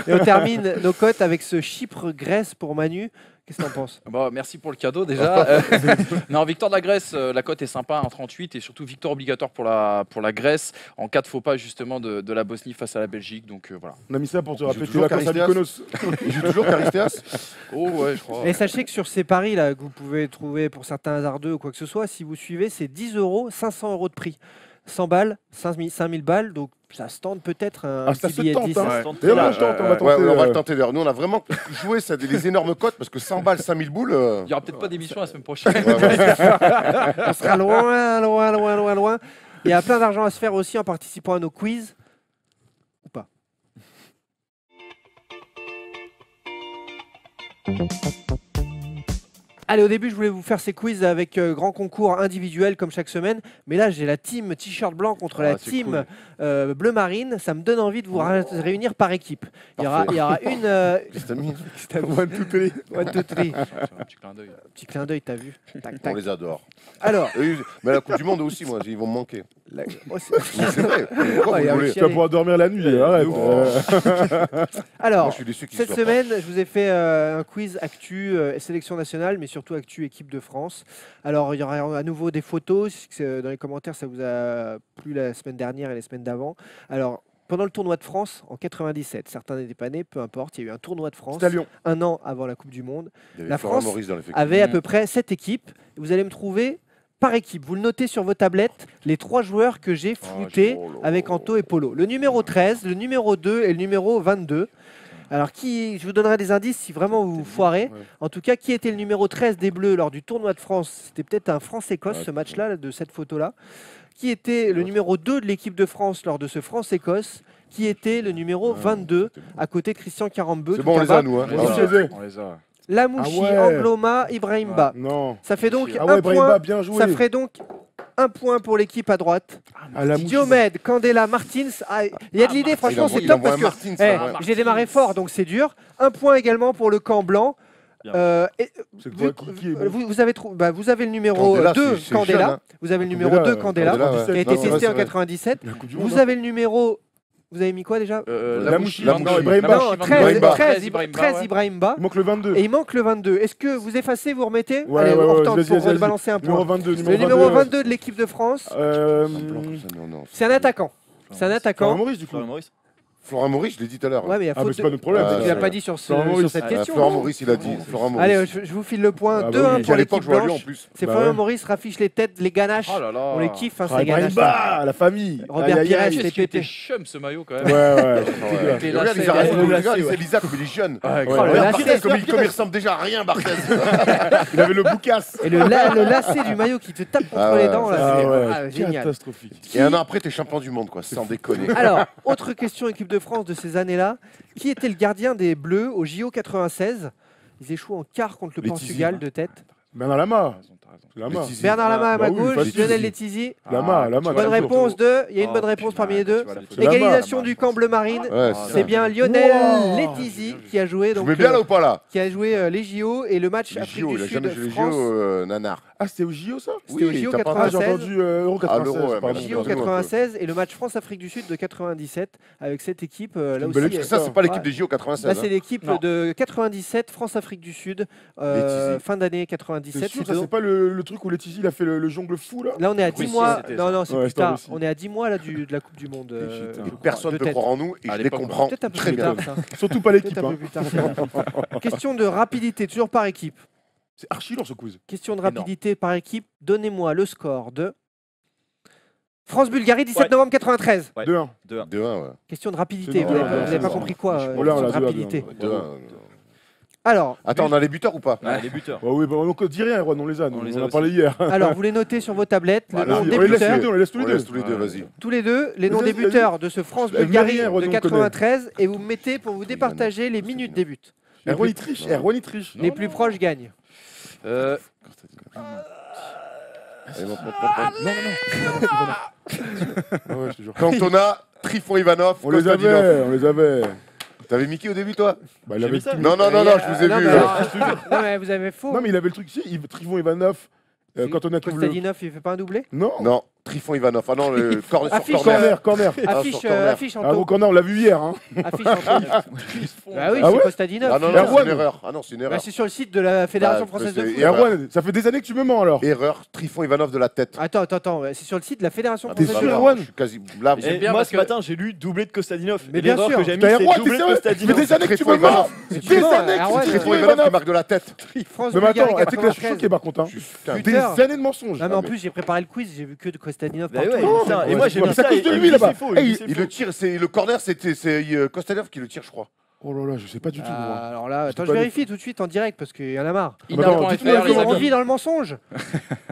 Et on termine nos cotes avec ce Chypre-Grèce pour Manu. Qu'est-ce que t'en penses? Bon, merci pour le cadeau déjà. Non, victoire de la Grèce, la cote est sympa, 1,38 et surtout victoire obligatoire pour la Grèce en cas de faux pas justement de la Bosnie face à la Belgique. Donc voilà. On a mis ça pour te Il rappeler joue que tu vas toujours à Mykonos. Il joue toujours Charisteas. Oh ouais, je crois. Et sachez que sur ces paris là que vous pouvez trouver pour certains hasardeux ou quoi que ce soit, si vous suivez, c'est 10 €, 500 € de prix. 100 balles, 5000 balles, donc ça se tente peut-être un ça petit se billet de tente, 10. hein. Ça se D'ailleurs, moi, je tente, on va tenter. Ouais, on va le tenter d'ailleurs. Nous, on a vraiment joué ça, les énormes cotes parce que 100 balles, 5000 boules. Il n'y aura peut-être pas d'émission la semaine prochaine. On sera loin. Il y a plein d'argent à se faire aussi en participant à nos quiz. Ou pas. Allez, au début, je voulais vous faire ces quiz avec grand concours individuel comme chaque semaine. Mais là, j'ai la team t-shirt blanc contre la team bleu marine. Ça me donne envie de vous réunir par équipe. Il y aura une. One, two, three. One, two, three. Un petit clin d'œil. Petit clin d'œil, t'as vu. Tac, On tac. les adore. Alors, Mais la Coupe du Monde aussi, moi, ils vont me manquer. oh, c'est- Mais c'est vrai. Pourquoi Oh, il y a vous voulez un Tu vas pouvoir dormir la nuit. Arrête. Alors, Moi, je suis déçu qu'ils cette soient pas. semaine, je vous ai fait un quiz actu sélection nationale, mais surtout actu équipe de France. Alors, il y aura à nouveau des photos. Dans les commentaires, ça vous a plu la semaine dernière et les semaines d'avant. Alors, pendant le tournoi de France, en 97, certains n'étaient pas nés, peu importe, il y a eu un tournoi de France, C'est à Lyon. un an avant la Coupe du Monde. Il y avait La Florent France Maurice dans l'effectif. Avait à peu près 7 équipes. Vous allez me trouver par équipe. Vous le notez sur vos tablettes, les 3 joueurs que j'ai floutés avec Anto et Polo. Le numéro 13, le numéro 2 et le numéro 22. Alors, je vous donnerai des indices si vraiment vous foirez. En tout cas, qui était le numéro 13 des Bleus lors du tournoi de France? C'était peut-être un France-Écosse, ce match-là, de cette photo-là. Qui était le numéro 2 de l'équipe de France lors de ce France-Écosse? Qui était le numéro 22 à côté de Christian Carambeu? C'est bon, on les a, nous. hein. Ouais. Voilà. On les a. Lamouchi, Ah ouais. Angloma, Ibrahimba. Non. Ça fait donc Ah un ouais, point. Brahima, bien joué. Ça ferait donc un point pour l'équipe à droite. À la mouche. Diomède, Candela, Martins. Il y a de l'idée, franchement, c'est top parce que j'ai démarré fort, donc c'est dur. Un point également pour le camp blanc. C'est quoi, qui est bon Vous avez le numéro Candela, 2, c'est Candela. jeune, hein. Vous avez le numéro 2, Candela, Candela, qui a ouais. été Non, c'est testé vrai, en c'est 97. La Coupe du Monde, Vous avez le numéro. Vous avez mis quoi déjà Lamouchi, Lamouchi, non, Ibrahimba. Non, 13 Ibrahimba. Il manque le 22. Et il manque le 22. Est-ce que vous effacez, vous remettez? Ouais, Allez, ouais, on ouais, retente vas-y, pour vas-y. balancer un Numéro point. 22. Le numéro 22 de l'équipe de France, Non. c'est un attaquant. C'est un Florent attaquant. Maurice, du coup. Florent Maurice. Florent Maurice, je l'ai dit tout à l'heure. Ouais, mais il y a Ah, mais faute c'est de- pas notre problème. Ah, Tu l'as ouais. pas dit sur Florent Maurice. cette question. Florent Maurice, il a dit. Florent Maurice. Allez, je vous file le point. Ah, bah 2-1 oui. Qui à pour l'époque l'équipe jouait à Lyon en blanche. plus. C'est Bah Florent ouais. Maurice raffiche les têtes, les ganaches. Oh là là. On les kiffe, hein, Ah, ces ganaches. Ibrahimba, la famille. Robert Aïe, aïe, Pires, aïe. les Qu'est-ce qu'il était pépés. chum ce maillot quand Ouais, même. ouais. Et Et là, regarde, c'est- ils arrêtent de Ouais. regarder, c'est Lisa comme il est jeune. Oh, le Regarde lacet. Barthez, comme il ressemble déjà à rien, Barthez. Il avait le boucasse. Et le lacet du maillot qui te tape contre Ah ouais. les dents, là, Ah c'est ouais, génial. catastrophique. Et un an après, t'es champion du monde, quoi, sans déconner. Alors, autre question équipe de France de ces années-là. Qui était le gardien des Bleus au JO 96? Ils échouent en quart contre le Les Portugal Tizi. de tête. Bernard Lama. Lama. Les Tizi. Bernard Lama à ma Bah oui, gauche, facile. Lionel Letizy. Lama. Bonne toujours. réponse de. Il y a une Oh, bonne réponse putain, parmi les deux. tu vois, là, C'est Lama. Égalisation du camp bleu marine. Ouais, C'est bien Lionel Letizy qui a joué Je donc mets bien là ou pas là? qui a joué les JO et le match Les Afrique JO, du il a jamais joué Sud les France. JO, Nanar. Ah, c'était au JO ça? C'était au JO t'as pas- Ah, j'ai 96. entendu Euro 96. l'Euro, ouais, pardon. mais JO Dis-nous un peu. 96 et le match France-Afrique du Sud de 97 avec cette équipe là une aussi. belle Parce équipe, que ça, c'est pas l'équipe Ouais. des JO 96. Là, c'est l'équipe Non. de 97 France-Afrique du Sud Letizy. fin d'année C'est 97. sûr, C'est ça, donc- c'est pas le truc où Letizy il a fait le jongle fou là? Là, on est à 10 Russie, mois. c'était Non, ça. non, c'est Ouais, plus c'était en tard. Russie. On est à 10 mois là, de la Coupe du Monde. Putain. je crois, Personne de ne peut tête. croire en nous et À je les l'époque, comprends Peut-être un peu très plus bien. tard, ça. Surtout pas l'équipe. Peut-être un Hein. peu plus tard. Question de rapidité, toujours par équipe. C'est archi lourd ce quiz. Question de Énorme. rapidité par équipe. Donnez-moi le score de France-Bulgarie, 17 Ouais. novembre 93. Ouais. 2-1. 2-1. 2-1, ouais. Question de rapidité. C'est Vous n'avez bon, pas, vous avez pas c'est compris quoi bon. Là, on question l'a de deux à rapidité. deux. 2-1. Alors, Attends, on a les buteurs ou pas? Ouais, les buteurs. Ouais, oui, bah, donc dis rien, Erwan, on les a. On les On a en a aussi. parlé hier. alors, vous les notez sur vos tablettes. Le Voilà. nom On des les laisse tous les buteurs. deux, on les laisse tous les On deux. laisse tous les deux, Ouais. vas-y. Tous les deux, les noms Vas-y, des buteurs de ce France-Bulgarie Mets rien, Erwan, de on connaît. 93 et vous mettez pour vous départager les minutes des buts. Erwan il triche, Erwan il triche. Les plus proches gagnent. Allez, monte, monte, monte, monte. Ah ouais, je te jure. Cantona, Trifon Ivanov, On les Kostadinov. avait, on les avait. T'avais Mickey au début, toi? Bah, il J'ai avait mis ça. tout. Non, non, non, non, je vous ai Non, vu. mais là. alors, non, mais vous avez faux. Non, mais il avait le truc ici, Trivon Ivanov. Quand on a trouvé le. Kostadinov, il fait pas un doublé. Non, Non, Trifon Ivanov. Ah non, le corner sur Affiche, corner. corner. Affiche, sur corner. affiche en Ah, bon, taux. corner, on l'a vu hier. Hein. Affiche en taux. Bah oui, Ah c'est ouais Kostadinov. Ah non, non, c'est Erwan. une erreur. Ah non, c'est une Bah, erreur. c'est sur le site de la Fédération Bah, française de c'est- foot. Et Erwan, ça fait des années que tu me mens alors. Erreur, Trifon Ivanov de la tête. Attends, c'est sur le site de la Fédération T'es française sûr, de foot. Erwan? Je suis quasi là. Et j'aime Et bien moi parce ce que- matin j'ai lu doublé de Kostadinov. Mais Et bien l'erreur sûr. que j'ai mis Putain, c'est Erwan, doublé t'es de sérieux? Ça fait Kostadinov. des années que tu me Trifon mens. Ivanov. Des Erwan, années que Erwan, tu Trifon Trifon Ivanov qui marque de la tête. France Mais attends, Bulgarie tu sais que là, je suis 93. choqué par contre. Hein. Putain, Des Putain. années de mensonges. Non mais en plus j'ai préparé le quiz, j'ai vu que de Kostadinov Bah partout. ouais, Donc, putain, c'est et bon. moi j'ai Ouais, mis c'est à ça cause et de il lui, dit là-bas. c'est faux, Eh, il dit c'est Il faux. le tire, c'est le corner, c'est Kostadinov qui le tire, je crois. Oh là là, je sais pas du tout. moi. Alors là, attends, pas je dit. vérifie tout de suite en direct parce qu'il y en a marre. Attends, dites-moi, Ina.fr, les On amis. vit dans le mensonge.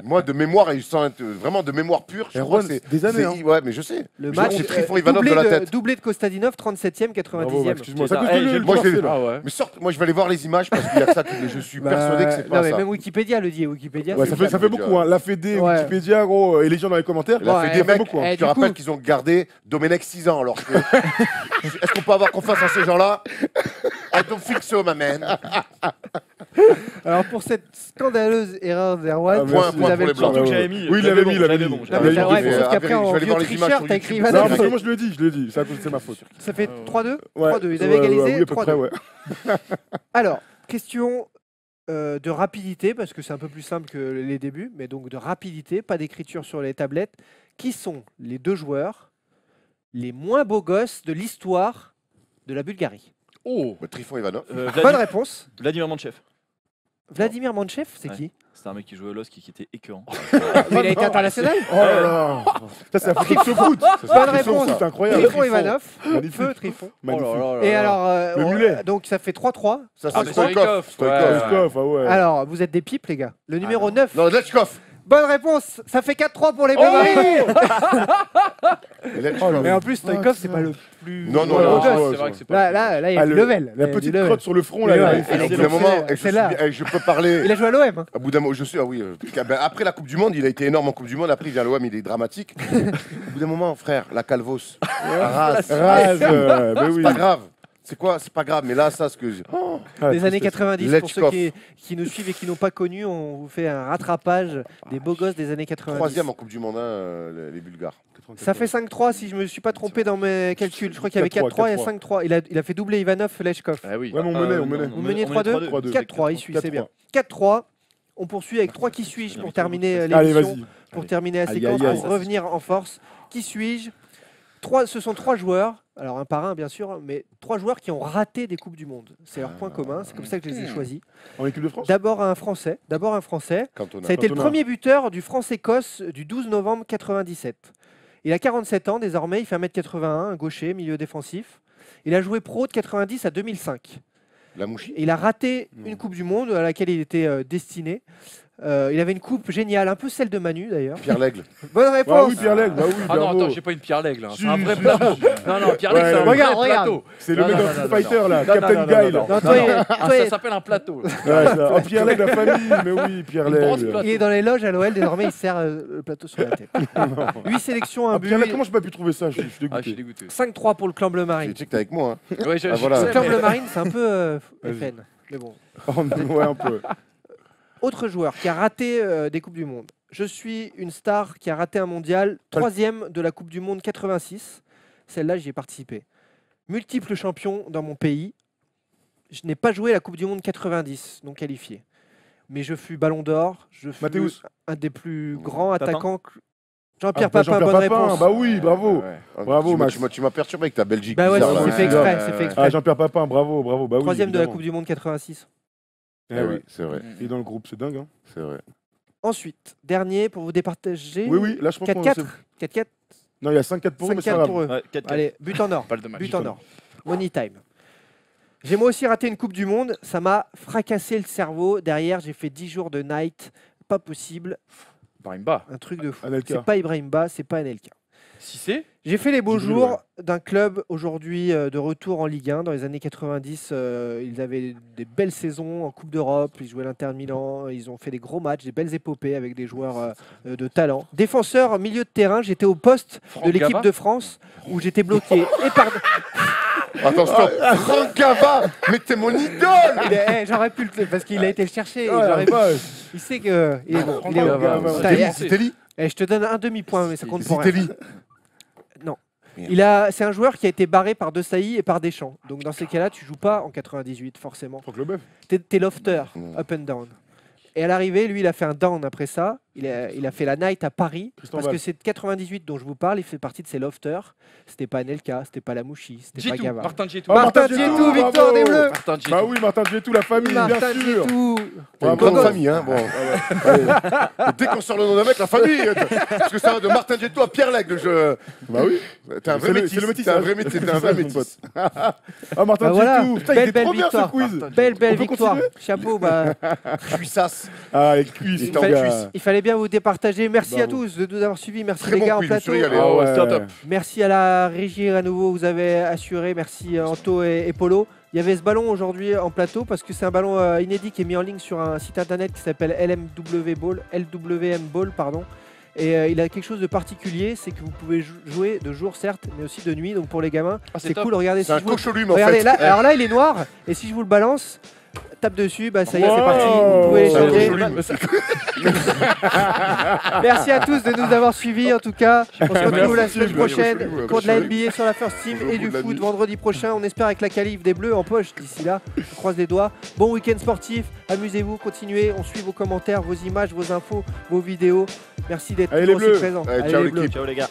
Moi, de mémoire, et sans être vraiment de mémoire pure, je crois Erwan, que c'est des années. c'est- Ouais, mais je sais. Le Je match crois que c'est Trifon Ivanov de la tête. doublé de Kostadinov 37e Bravo, 90e. excuse-moi. C'est C'est à ça. cause Eh, de j'ai lui. Moi, je l'ai- Ah ouais. Mais sorte, moi je vais aller voir les images parce qu'il y a que ça que je suis persuadé que c'est non pas mais ça. même Wikipédia le dit. Wikipédia. Ouais, c'est ça fait beaucoup. Hein. La Fédé, Ouais. Wikipédia, gros, et les gens dans les commentaires. La Ouais, Fédé, ça fait mec, beaucoup, hein. Eh, je te du rappelle coup- qu'ils ont gardé Domenech 6 ans. Alors que... Est-ce qu'on peut avoir confiance en ces gens-là? I don't think so, ma man. Alors pour cette scandaleuse erreur d'Erwan, Ah, Point, merci. vous point avez pour le les point. blancs. Surtout que j'avais mis. Oui, il j'avais l'avait bon, mis, il l'avait j'avais mis. bon, Non, j'avais mais Il t'as- a ouais, dit, sauf après, qu'après je vais en aller vieux voir les images tricheur, sur t'as YouTube. écrit Non, Ivanov. parce que moi je le dis, Ça c'est ma faute. Ça fait 3-2. Ouais. 3-2. Ils avaient Ouais, égalisé. oui, à peu 3-2. près, ouais. Alors, question de rapidité, parce que c'est un peu plus simple que les débuts, mais donc de rapidité, pas d'écriture sur les tablettes. Qui sont les deux joueurs les moins beaux gosses de l'histoire de la Bulgarie? Oh, Trifon Ivanov. Bonne réponse. Vladimir Manchev. Vladimir Manchev, c'est Ouais. qui? C'était un mec qui jouait au LOSC qui était écœurant. Il a été international. Oh là là. Ça c'est la photo de ce foot. Bonne réponse. C'est incroyable. Trifon Ivanov. Magnifique. Feu Trifon. Magnifique. Et alors, Le mulet. donc ça fait 3-3. Ça, Ah, c'est mais Stoïkov. Stoïkov, ouais. Stoïkov, ah ouais. Alors, vous êtes des pipes, les gars. Le numéro 9. Non, Lechkov. Bonne réponse. Ça fait 4-3 pour les Bleus marines. Lechkov. Mais en plus, Stoïkov, Ah, c'est pas le plus. Non, non, beau non, gosse. ouais, c'est vrai que c'est pas. Là, il y a Ah, du le- level. La Il y a du petite level. crotte sur le front Mais là. ouais, il fait elle est Au bout excellent. d'un moment, c'est là. je peux parler. Il a joué à l'OM. Hein. Au bout d'un moment, je sais, ah oui. Après la Coupe du Monde, il a été énorme en Coupe du Monde. Après, il vient à l'OM, il est dramatique. Au bout d'un moment, frère, la Calvos. Raz. Raz, mais oui. C'est pas grave. C'est quoi? C'est pas grave. Mais là, ça, ce que. Ah, Les années tristesse. 90, pour ceux Lechkov. qui nous suivent et qui n'ont pas connu, on vous fait un rattrapage des beaux gosses des années 90. Troisième en Coupe du Monde, les Bulgares. Ça fait 5-3 si je me suis pas trompé dans mes calculs. Je crois qu'il y avait 4-3 et 5-3. Il a fait doubler Ivanov, Lechkov. Ah oui. Ouais, mais on menait, on menait. Vous meniez 3-2 3-2. 4-3, il suit, c'est bien. 4-3. On poursuit avec 3 qui suis-je pour terminer Allez, l'émission, vas-y. pour terminer la Aïe, séquence, aïe, aïe. pour revenir en force. Qui suis-je? Ce sont 3 joueurs, alors un par un bien sûr, mais 3 joueurs qui ont raté des Coupes du Monde. C'est leur point commun, c'est comme ça que je les ai choisis. En équipe de France. D'abord un Français. Cantona. Ça a été le Cantona. premier buteur du France-Écosse du 12 novembre 97. Il a 47 ans désormais, il fait 1m81, un gaucher, milieu défensif. Il a joué pro de 90 à 2005. La Mouchi. Et il a raté une Coupe du Monde à laquelle il était destiné. Il avait une coupe géniale, un peu celle de Manu d'ailleurs. Pierre L'Aigle. Bonne Ah réponse. oui, Pierre Lègle, bah oui, Ah non, bravo. attends, j'ai pas une Pierre L'Aigle. Hein. Si, C'est un vrai si, plateau. si. Non, non, Pierre L'Aigle, Ouais, c'est un regarde, vrai regarde. plateau. C'est le Non, mec non, dans non, Street non, Fighter là, non, Captain non, Guy non, là. Non, toi, Ah, toi, ça s'appelle un plateau. Ouais, ça. Oh, Pierre Lègle, la famille, mais oui, Pierre Une grosse Lègle. plateau. il est dans les loges à l'OL, désormais il sert le plateau sur la tête. 8 sélections, un Ah, but. Pierre Lègle, comment j'ai pas pu trouver ça? Je suis Ah, je suis dégoûté. dégoûté. 5-3 pour le clan bleu Tu marine. sais que t'es avec moi. Hein. Ouais, Ah, voilà. Le clan bleu marine, c'est un peu Vas-y. FN. Mais bon. Ouais, un peu. Autre joueur qui a raté des Coupes du Monde. Je suis une star qui a raté un mondial, 3e de la Coupe du Monde 86. Celle-là, j'y ai participé. Multiple champion dans mon pays. Je n'ai pas joué la Coupe du Monde 90, non qualifié. Mais je fus Ballon d'Or. Je fus Mathéus. un des plus grands Papin. attaquants. Jean-Pierre Ah, bah, Papin, Jean-Pierre bonne Papin, réponse. bah oui, bravo. Bravo, Max. Tu m'as perturbé avec ta Belgique. Bah ouais, bizarre, c'est là. fait exprès. C'est fait exprès. Ah, Jean-Pierre Papin, bravo, bravo. Bah oui, 3e de la évidemment. Coupe du Monde 86. Eh Eh oui. oui, c'est vrai. Et dans le groupe, c'est dingue. Hein. C'est vrai. Ensuite, dernier pour vous départager. Oui, oui, là je pense qu'on 4-4. 4-4. Non, il y a 5-4 pour eux, mais c'est pas 5-4 grave. pour eux. Ouais, 4-4. Allez, but en or. Pas de match. But en or. Money time. J'ai moi aussi raté une Coupe du Monde. Ça m'a fracassé le cerveau. Derrière, j'ai fait 10 jours de night. Pas possible. Brahimba. Un truc de fou. Anelka. C'est pas Ibrahimba, c'est pas Anelka. Si c'est J'ai fait les beaux Djibril, jours ouais. d'un club aujourd'hui de retour en Ligue 1. Dans les années 90, ils avaient des belles saisons en Coupe d'Europe. Ils jouaient l'Inter Milan. Ils ont fait des gros matchs, des belles épopées avec des joueurs de talent. Défenseur, milieu de terrain, j'étais au poste Franck de l'équipe Gava de France où j'étais bloqué. Et par... Attends, stop. Franck Gava, mais t'es mon idole. J'aurais pu le... Parce qu'il a été le chercher. Ah, la J'aurais- vache. Il sait que... Il est bon. Franck Il est bon. Gava, Putain, ouais. Zitelli. je te donne un demi-point, mais ça compte pour rien. Zitelli. Non. Merde. C'est un joueur qui a été barré par De Sailly et par Deschamps. Donc dans ces cas-là, tu joues pas en 98 forcément. Franck Leboeuf. T'es lofter, Mm. up and down. Et à l'arrivée, lui, il a fait un down après ça. Il a fait la night à Paris. Tristan Parce Valls. que c'est de 98 dont je vous parle. Il fait partie de ces lofters. C'était pas Anelka, c'était pas Lamouchi, c'était pas Djetou, Gava. Martin Djetou. Oh, Martin Martin Djetou, Djetou, victoire bravo. des Bleus. Martin Djetou. Bah oui, Martin Djetou, la famille, bien Martin sûr. Djetou. T'as une Bravo. grande famille, hein. Bon. Dès qu'on sort le nom d'un mec, la famille. Parce que ça va de Martin Djetou à Pierre Lègle. Bah oui. T'es un vrai C'est le- métis. c'est le métis, T'es un hein. vrai métis. T'es un vrai Mon métis. pote. Ah, Martin Bah voilà. Djetou. Putain, il Belle, était belle trop bien ce victoire. quiz. Belle On peut victoire. continuer Chapeau, bah. Cuissasse. Ah, les cuisses, Il les t'en gars. cuisse. Il fallait bien vous départager. Merci à Bravo. tous de nous avoir suivis. Merci Très les bon gars en quiz, je me plateau. suis régalé. Ah ouais. C'était top. Merci à la régie à nouveau, vous avez assuré. Merci Anto et Polo. Il y avait ce ballon aujourd'hui en plateau parce que c'est un ballon inédit qui est mis en ligne sur un site internet qui s'appelle LWM Ball, pardon. Et il a quelque chose de particulier, c'est que vous pouvez jouer de jour certes, mais aussi de nuit. Donc pour les gamins, Ah, c'est c'est top. cool. Regardez, C'est un je vous... cocholume en Regardez fait. là, alors là il est noir et si je vous le balance, tape dessus, bah ça y est, c'est Wow. parti. Vous pouvez C'est un l'échanger. cocholume. Merci à tous de nous avoir suivis en tout cas. On se retrouve la Merci, semaine Steve. prochaine Merci, pour de la merci. NBA sur la First Team Bonjour, et du bout de la foot nuit. vendredi prochain. On espère avec la qualif des Bleus en poche d'ici là. On croise les doigts. Bon week-end sportif. Amusez-vous, continuez. On suit vos commentaires, vos images, vos infos, vos vidéos. Merci d'être Allez, les toujours aussi Bleus. présents. Allez, ciao, les Bleus. l'équipe. Ciao les gars.